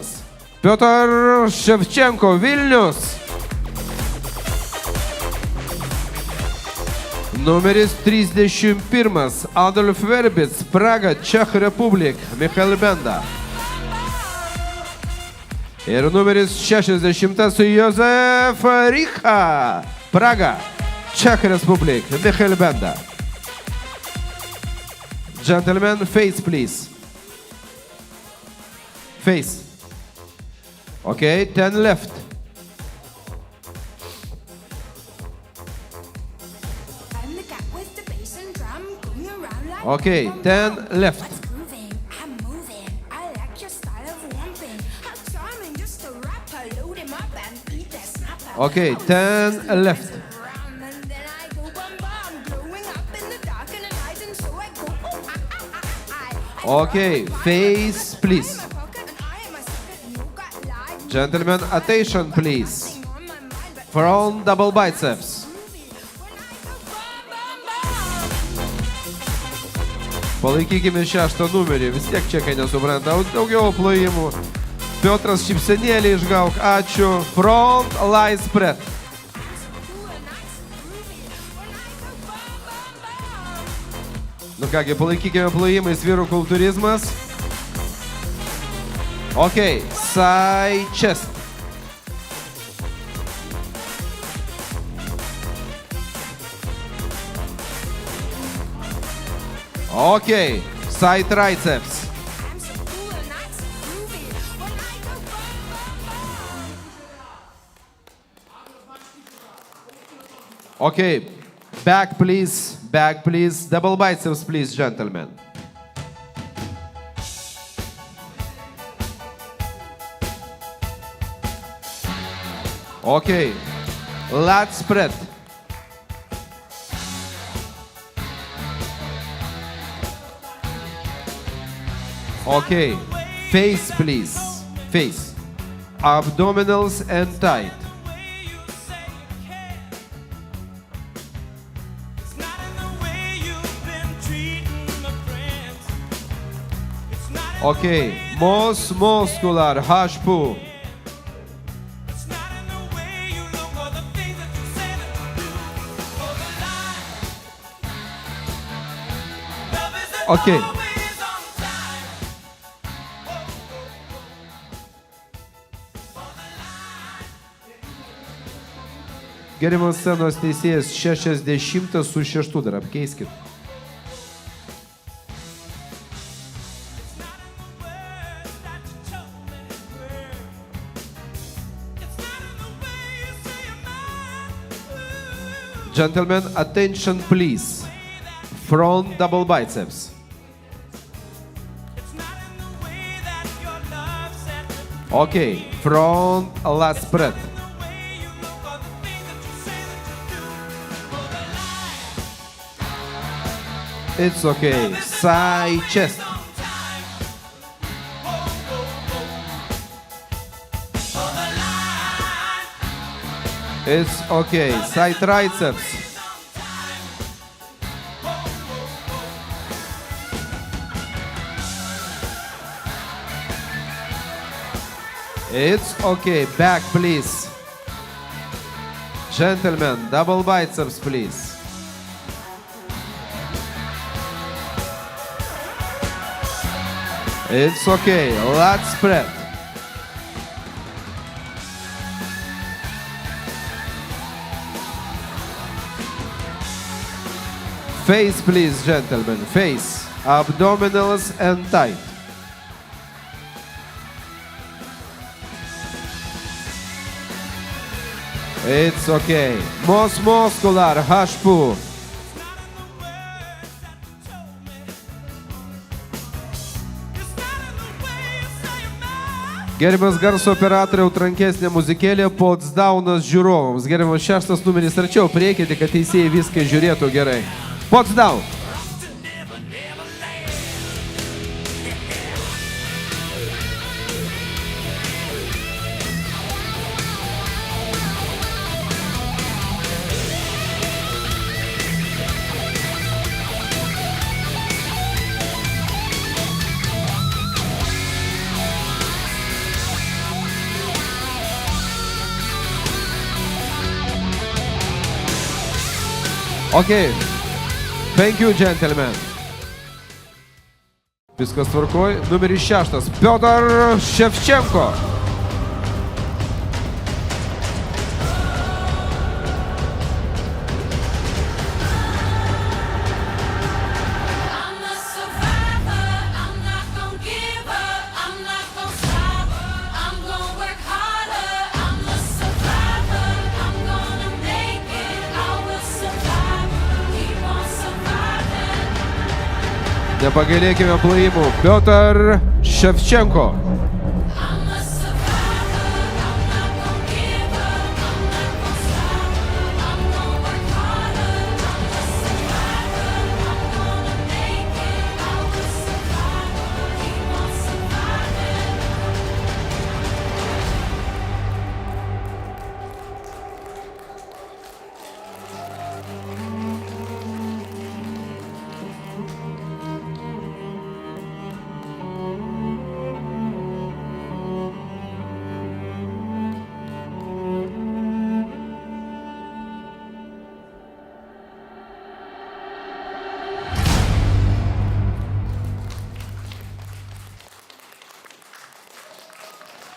Piotr Ševčenko, Vilnius. Numeris 31. Adolf Verbic, Praga, Czech Republic, Michael Benda. Ir numeris 60. Jozef Richa, Praga, Czech Republic, Michael Benda. Gentlemen, face, please. Face. Okay, 10 left. Okay, 10 left. Okay, 10 left. Okay, face, please. Gentlemen, attention, please. Front double biceps. Palaikykime 6 numerį, vis tiek čekai nesupranta, daugiau plojimų. Piotras šypsenėlį išgauk, ačiū. Front lie spread. Nu kągi, palaikykime plojimais vyrų kultūrizmas. Ok, side chest. Ok, side triceps. Ok, back please, double biceps please, gentlemen. Ok, lat spread. Ok, face please, face. Abdominals and tight. Ok, most muscular, hash pull. Ok. Gerimas scenos teisėjas 60 su 6 dar apkeiskit. Gentlemen, attention please. Front double biceps. Okay, front lat spread. It's okay. Side chest. It's okay. Side triceps. It's okay. Back, please. Gentlemen, double biceps, please. It's okay. Let's spread. Face, please, gentlemen. Face. Abdominals and tight. It's okay. Most muscular, hush pull. Gerimas garso operatoriau, trankesnė muzikėlė, Potsdaunas žiūrovams. Gerimas 6 numeris arčiau, priekite, kad teisėjai viską žiūrėtų gerai. Potsdaun. Okay. Thank you, gentlemen. Viskas tvarkoj. Numeris 6. Piotr Ševčenko. Nepagailėkime plojimų. Piotr Ševčenko.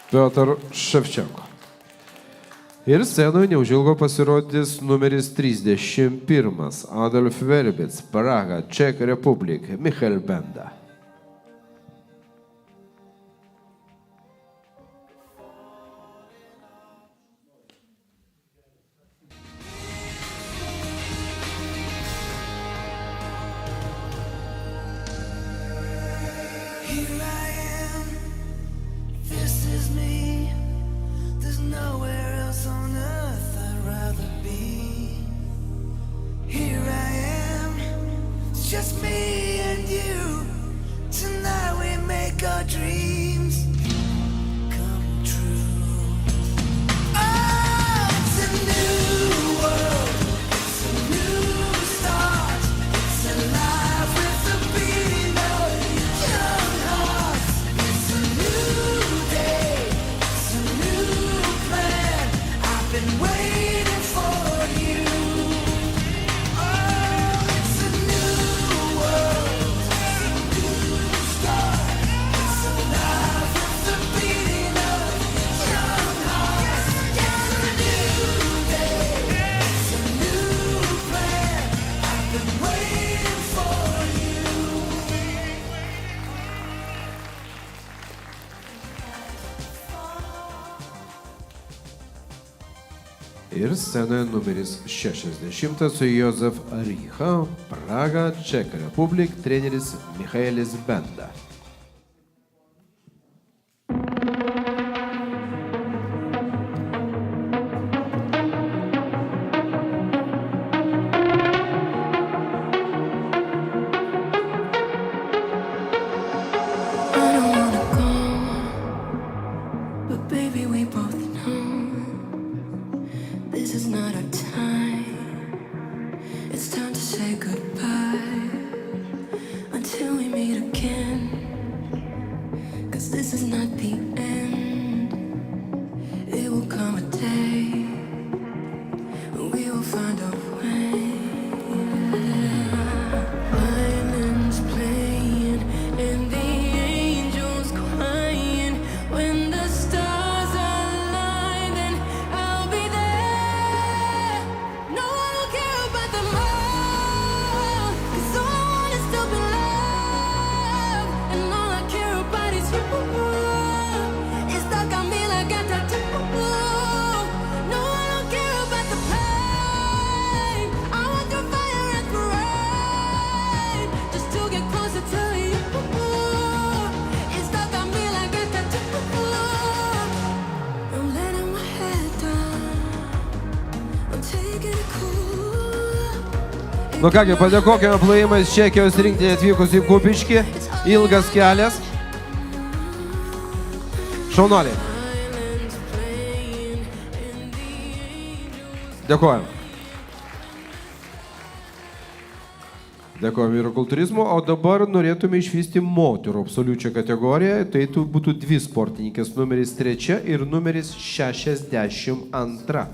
Piotr Ševčenko. Ir scenoje neužilgo pasirodys numeris 31. Adolf Verbits, Praga, Czech Republic, Michael Benda. Here I am, this is me. There's nowhere else on earth I'd rather be. Here I am, it's just me and you. Tonight we make our dreams come true. Oh, it's a new world, it's a new start. It's a life with a beating of young hearts. It's a new day, it's a new plan. I've been waiting for you. Oh, it's a new world, it's a new start. It's a life with a beating of young hearts. It's a new day, it's a new plan. I've been waiting for you. Ir scenoje numeris 60 su Jozef Rycha, Praga, Czech Republic, treneris Michaelis Benda. I don't wanna go, but baby, we both know this is not our time. It's time to say goodbye until we meet again. 'Cause this is not the end. Nu kągi, padėkokime plojimais Čekijos rinktinė atvykus į Kupiškį. Ilgas kelias. Šaunuoliai. Dėkojam. Dėkojam vyro kultūrizmo, o dabar norėtume išvysti moterų absoliučią kategoriją. Tai būtų dvi sportininkės, numeris 3 ir numeris 62.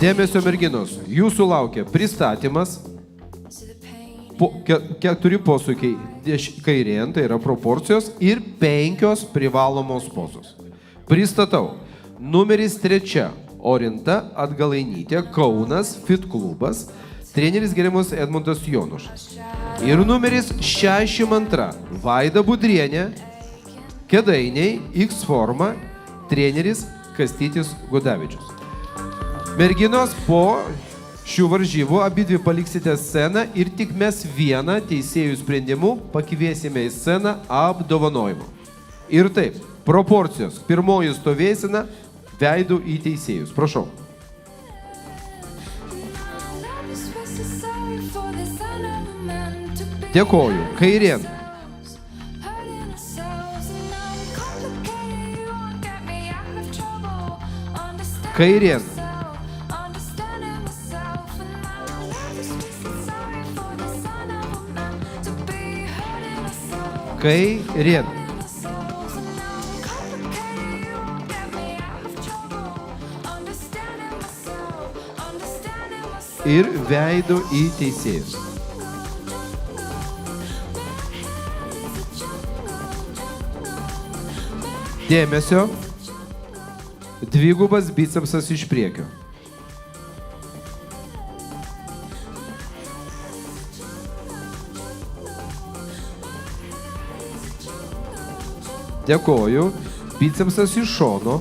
Dėmesio merginos, jūsų laukia pristatymas, 4 posūkiai kairėn, tai yra proporcijos, ir 5 privalomos pozos. Pristatau, numeris 3 Orinta Atgalainytė, Kaunas, Fit klubas, treneris gerimas Edmundas Jonušas. Ir numeris 62 Vaida Budrienė, Kėdainiai, X forma, treneris Kastytis Gudavičius. Merginos, po šių varžybų abidvi paliksite sceną ir tik mes vieną teisėjų sprendimu pakviesime į sceną apdovanojimu. Ir taip, proporcijos. Pirmoji stovėsena veidų į teisėjus. Prašau. Dėkoju. Kairien. Kairien. Kairien. Ir veido į teisėjus. Dėmesio. Dvigubas bicepsas iš priekio. Dėkoju. Bicepsas iš šono.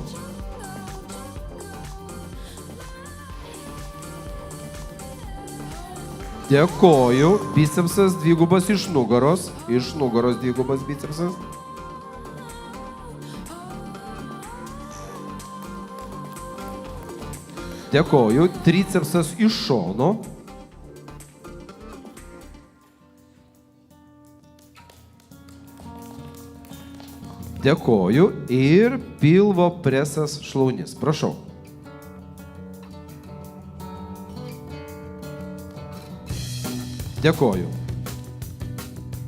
Dėkoju. Bicepsas dvigubas iš nugaros. Iš nugaros dvigubas bicepsas. Dėkoju. Tricepsas iš šono. Dėkoju. Ir pilvo presas šlaunis. Prašau. Dėkoju.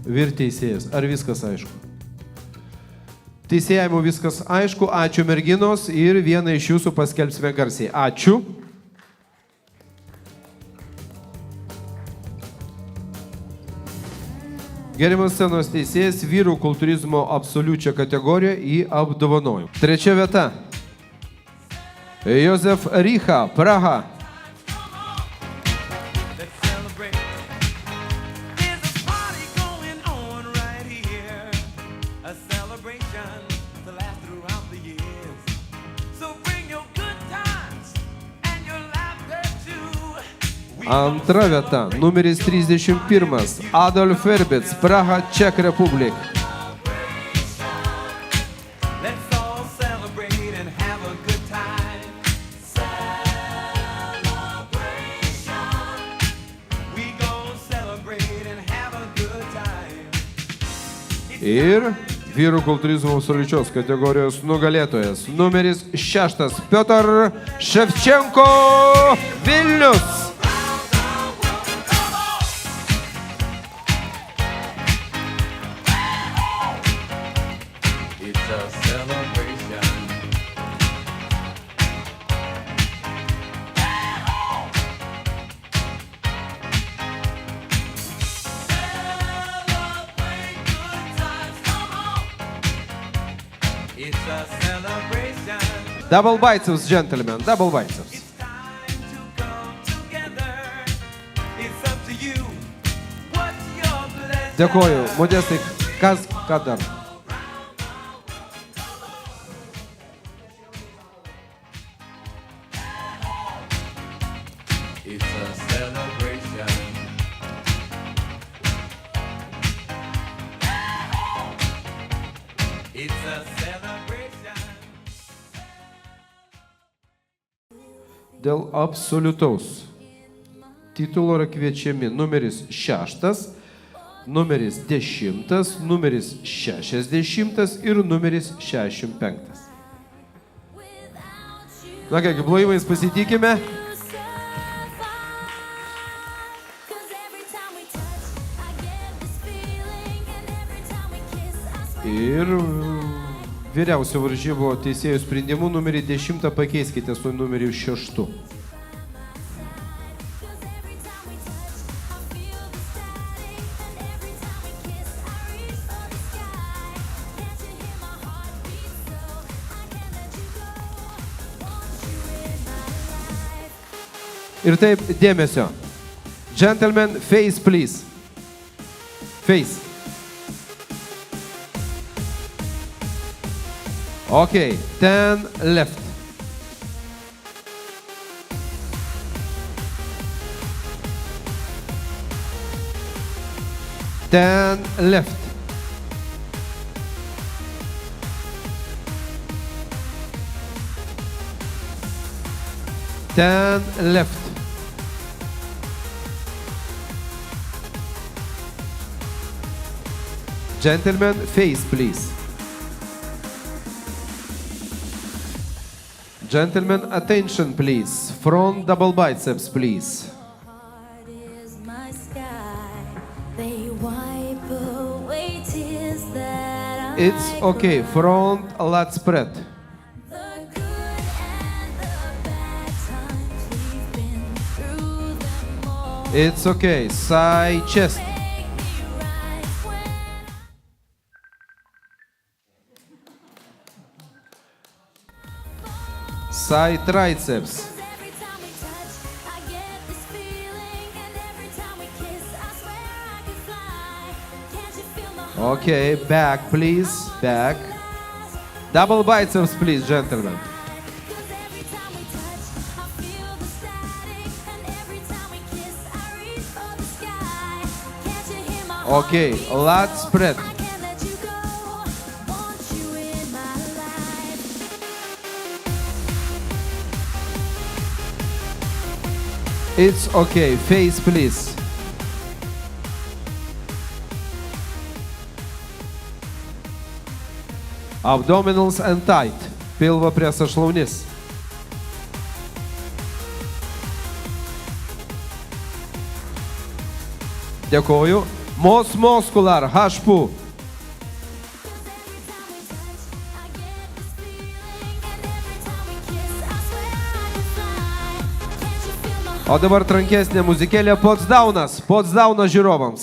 Vyr teisėjas. Ar viskas aišku? Teisėjimu viskas aišku. Ačiū merginos ir vieną iš jūsų paskelbsime garsiai. Ačiū. Gerimas scenos teisėjas vyrų kultūrizmo absoliučią kategoriją į apdovanojimą. 3 vieta. Josef Rycha, Praha. Antra vieta, numeris 31, Adolf Verbits, Praha, Czech Republic. Ir vyrų kultūrizmo absoliučios kategorijos nugalėtojas, numeris 6, Piotr Ševčenko, Vilnius. Double biceps, gentlemen, double biceps. Dėkoju, Modestai, ką dar? Dėl absoliutaus titulo yra kviečiami numeris 6, numeris 10, numeris 60 ir numeris 65. Na kągi, plojimais pasitikime. Ir vyriausio varžybo teisėjų sprendimų numerį 10 pakeiskite su numeriu 6. Ir taip, dėmesio. Gentlemen, face please. Face. Okay, 10 left. Ten left. Ten left. Gentlemen, face please. Gentlemen, attention please. Front double biceps please. Heart is my sky. They wipe away tears that I It's okay. Front lat spread. The good and the bad times we've been through them all. It's okay. Side chest. Make me right when Side triceps. every time we touch, I get this feeling, and every time we kiss, I swear I could fly. Can't you feel my heart? Okay, back please. Back. Double biceps please, gentlemen. 'Cause every time we touch, I feel the static, and every time we kiss, I reach for the sky. Can't you hear my heart Okay, beat lat so? spread. I can't let you go. Want you in my life. It's okay. Face please. Abdominals and tight. Pilvo presas šlaunis. Dėkoju. Most muscular. HPU. 'Cause every time we touch, I get this feeling, and every time we kiss, I swear I could fly. Can't you feel my heart? O dabar trankesnė muzikėlė Potsdaunas. Potsdaunas žiūrovams.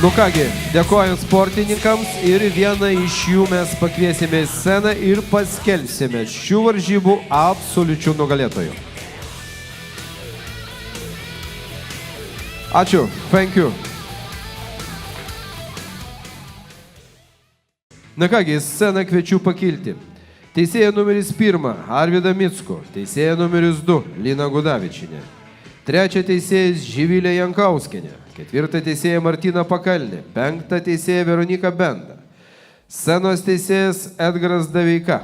Nu kągi, dėkojam sportininkams ir vieną iš jų mes pakviesime į sceną ir paskelbsime šių varžybų absoliučių nugalėtojų. Ačiū, thank you. Na kągi, į sceną kviečiu pakilti. Teisėja numeris 1 Arvyda Micku, teisėja numeris 2 Lina Gudavičienė, 3 teisėjas Živilė Jankauskienė, 4 teisėja Martina Pakalnė, 5 teisėja Veronika Benda, scenos teisėjas Edgaras Daveika,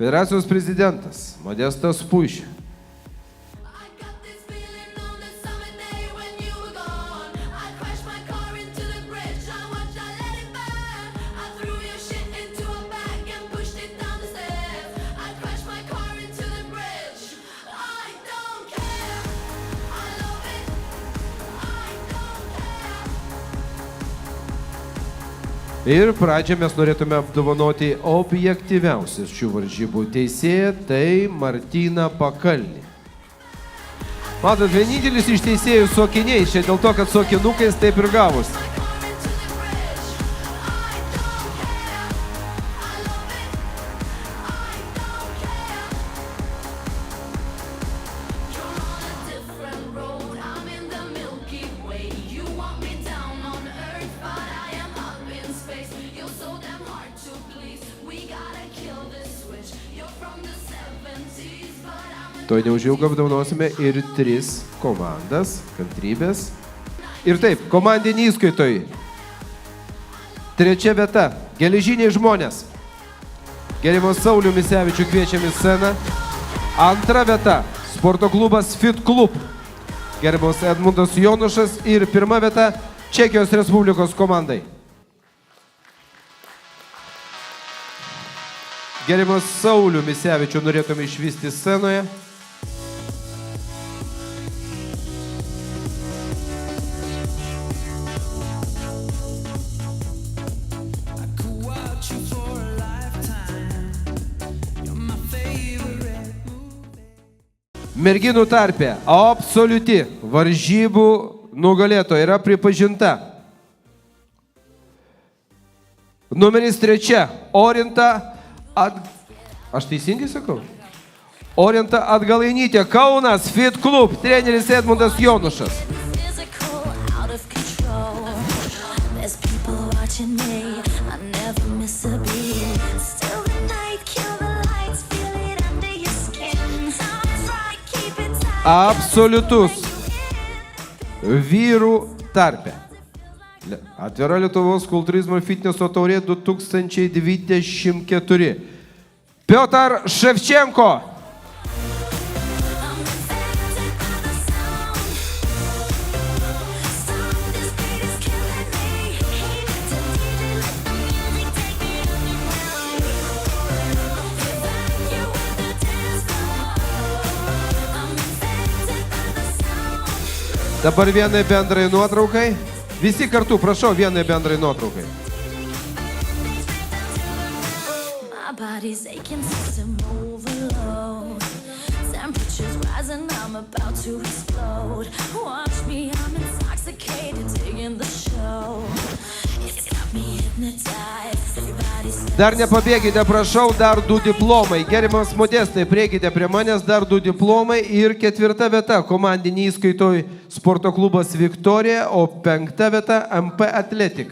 federacijos prezidentas Modestas Puišė. I got this feeling on the summer day when you were gone. I crashed my car into the bridge. I watched, I let it burn. I threw your shit into a bag and pushed it down the stairs. I crashed my car into the bridge. I don't care. I love it. I don't care. Ir pradžią mes norėtume apdovanoti objektyviausias šių varžybų teisėją, tai Martina Pakalnė. Matot, vienintelis iš teisėjų su akiniais, čia dėl to, kad su akinukais taip ir gavus. You're on a different road. I'm in the Milky Way. You want me down on Tuoj neužilgo apdovanosime ir 3 komandas, kantrybės. Ir taip, komandinį įskaitoj. 3 vieta, Geležiniai žmonės. Gerimo Saulių Misevičių kviečiam į sceną. 2 vieta, sporto klubas Fit Club. Gerimas Edmundas Jonušas. Ir 1 vieta, Čekijos Respublikos komandai. Gerimas Saulių Misevičių norėtume išvysti scenoje. Merginų tarpe absoliuti varžybų nugalėtoja yra pripažinta. Numeris 3. Orinta Aš teisingai sakau? Orinta Atgalainytė, Kaunas Fit Club, treneris Edmundas Jonušas. Physical, out of control. There's people watching me. I never miss a beat. Still the night, kill the lights, feel it under your skin. Sounds right, keep it tight. Absoliutus vyrų tarpe. Atvira Lietuvos kultūrizmo ir fitneso taurė 2024. Piotr Ševčenko. Dabar vienai bendrai nuotraukai. Visi kartu, prašau, vienai bendrai nuotraukai. My body's aching, system overload. Temperatures rising, I'm about to explode. Watch me, I'm intoxicated, digging the show. It's got me hypnotized. Everybody's Dar nepabėgite, prašau, dar 2 diplomai. Gerimas Modestai, prieikite prie manęs, dar 2 diplomai. Ir 4 vieta, komandinį įskaitoj sporto klubas Viktorija, o 5 vieta MP Athletic.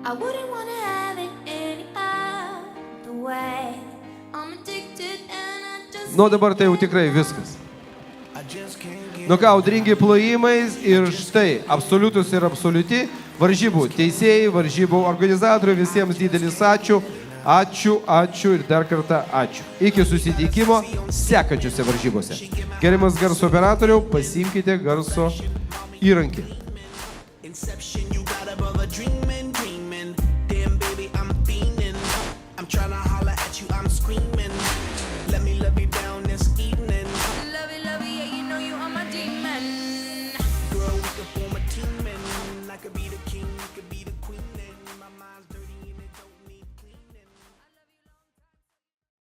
I wouldn't want to have it any other way. I'm addicted and I just Nu dabar tai jau tikrai viskas. Nu ką, audringi plojimais ir štai, absoliutus ir absoliuti varžybų teisėjai, varžybų organizatoriai, visiems didelis ačiū. Ačiū ir dar kartą ačiū. Iki susitikimo sekančiose varžybose. Gerimas garso operatoriau, pasiimkite garso įrankį. Inception, you got above a dreaming. Damn, baby, I'm fiending. I'm trying to holler at you, I'm screaming. Let me love you down this evening. love it, yeah, you know you are my demon. Girl, we could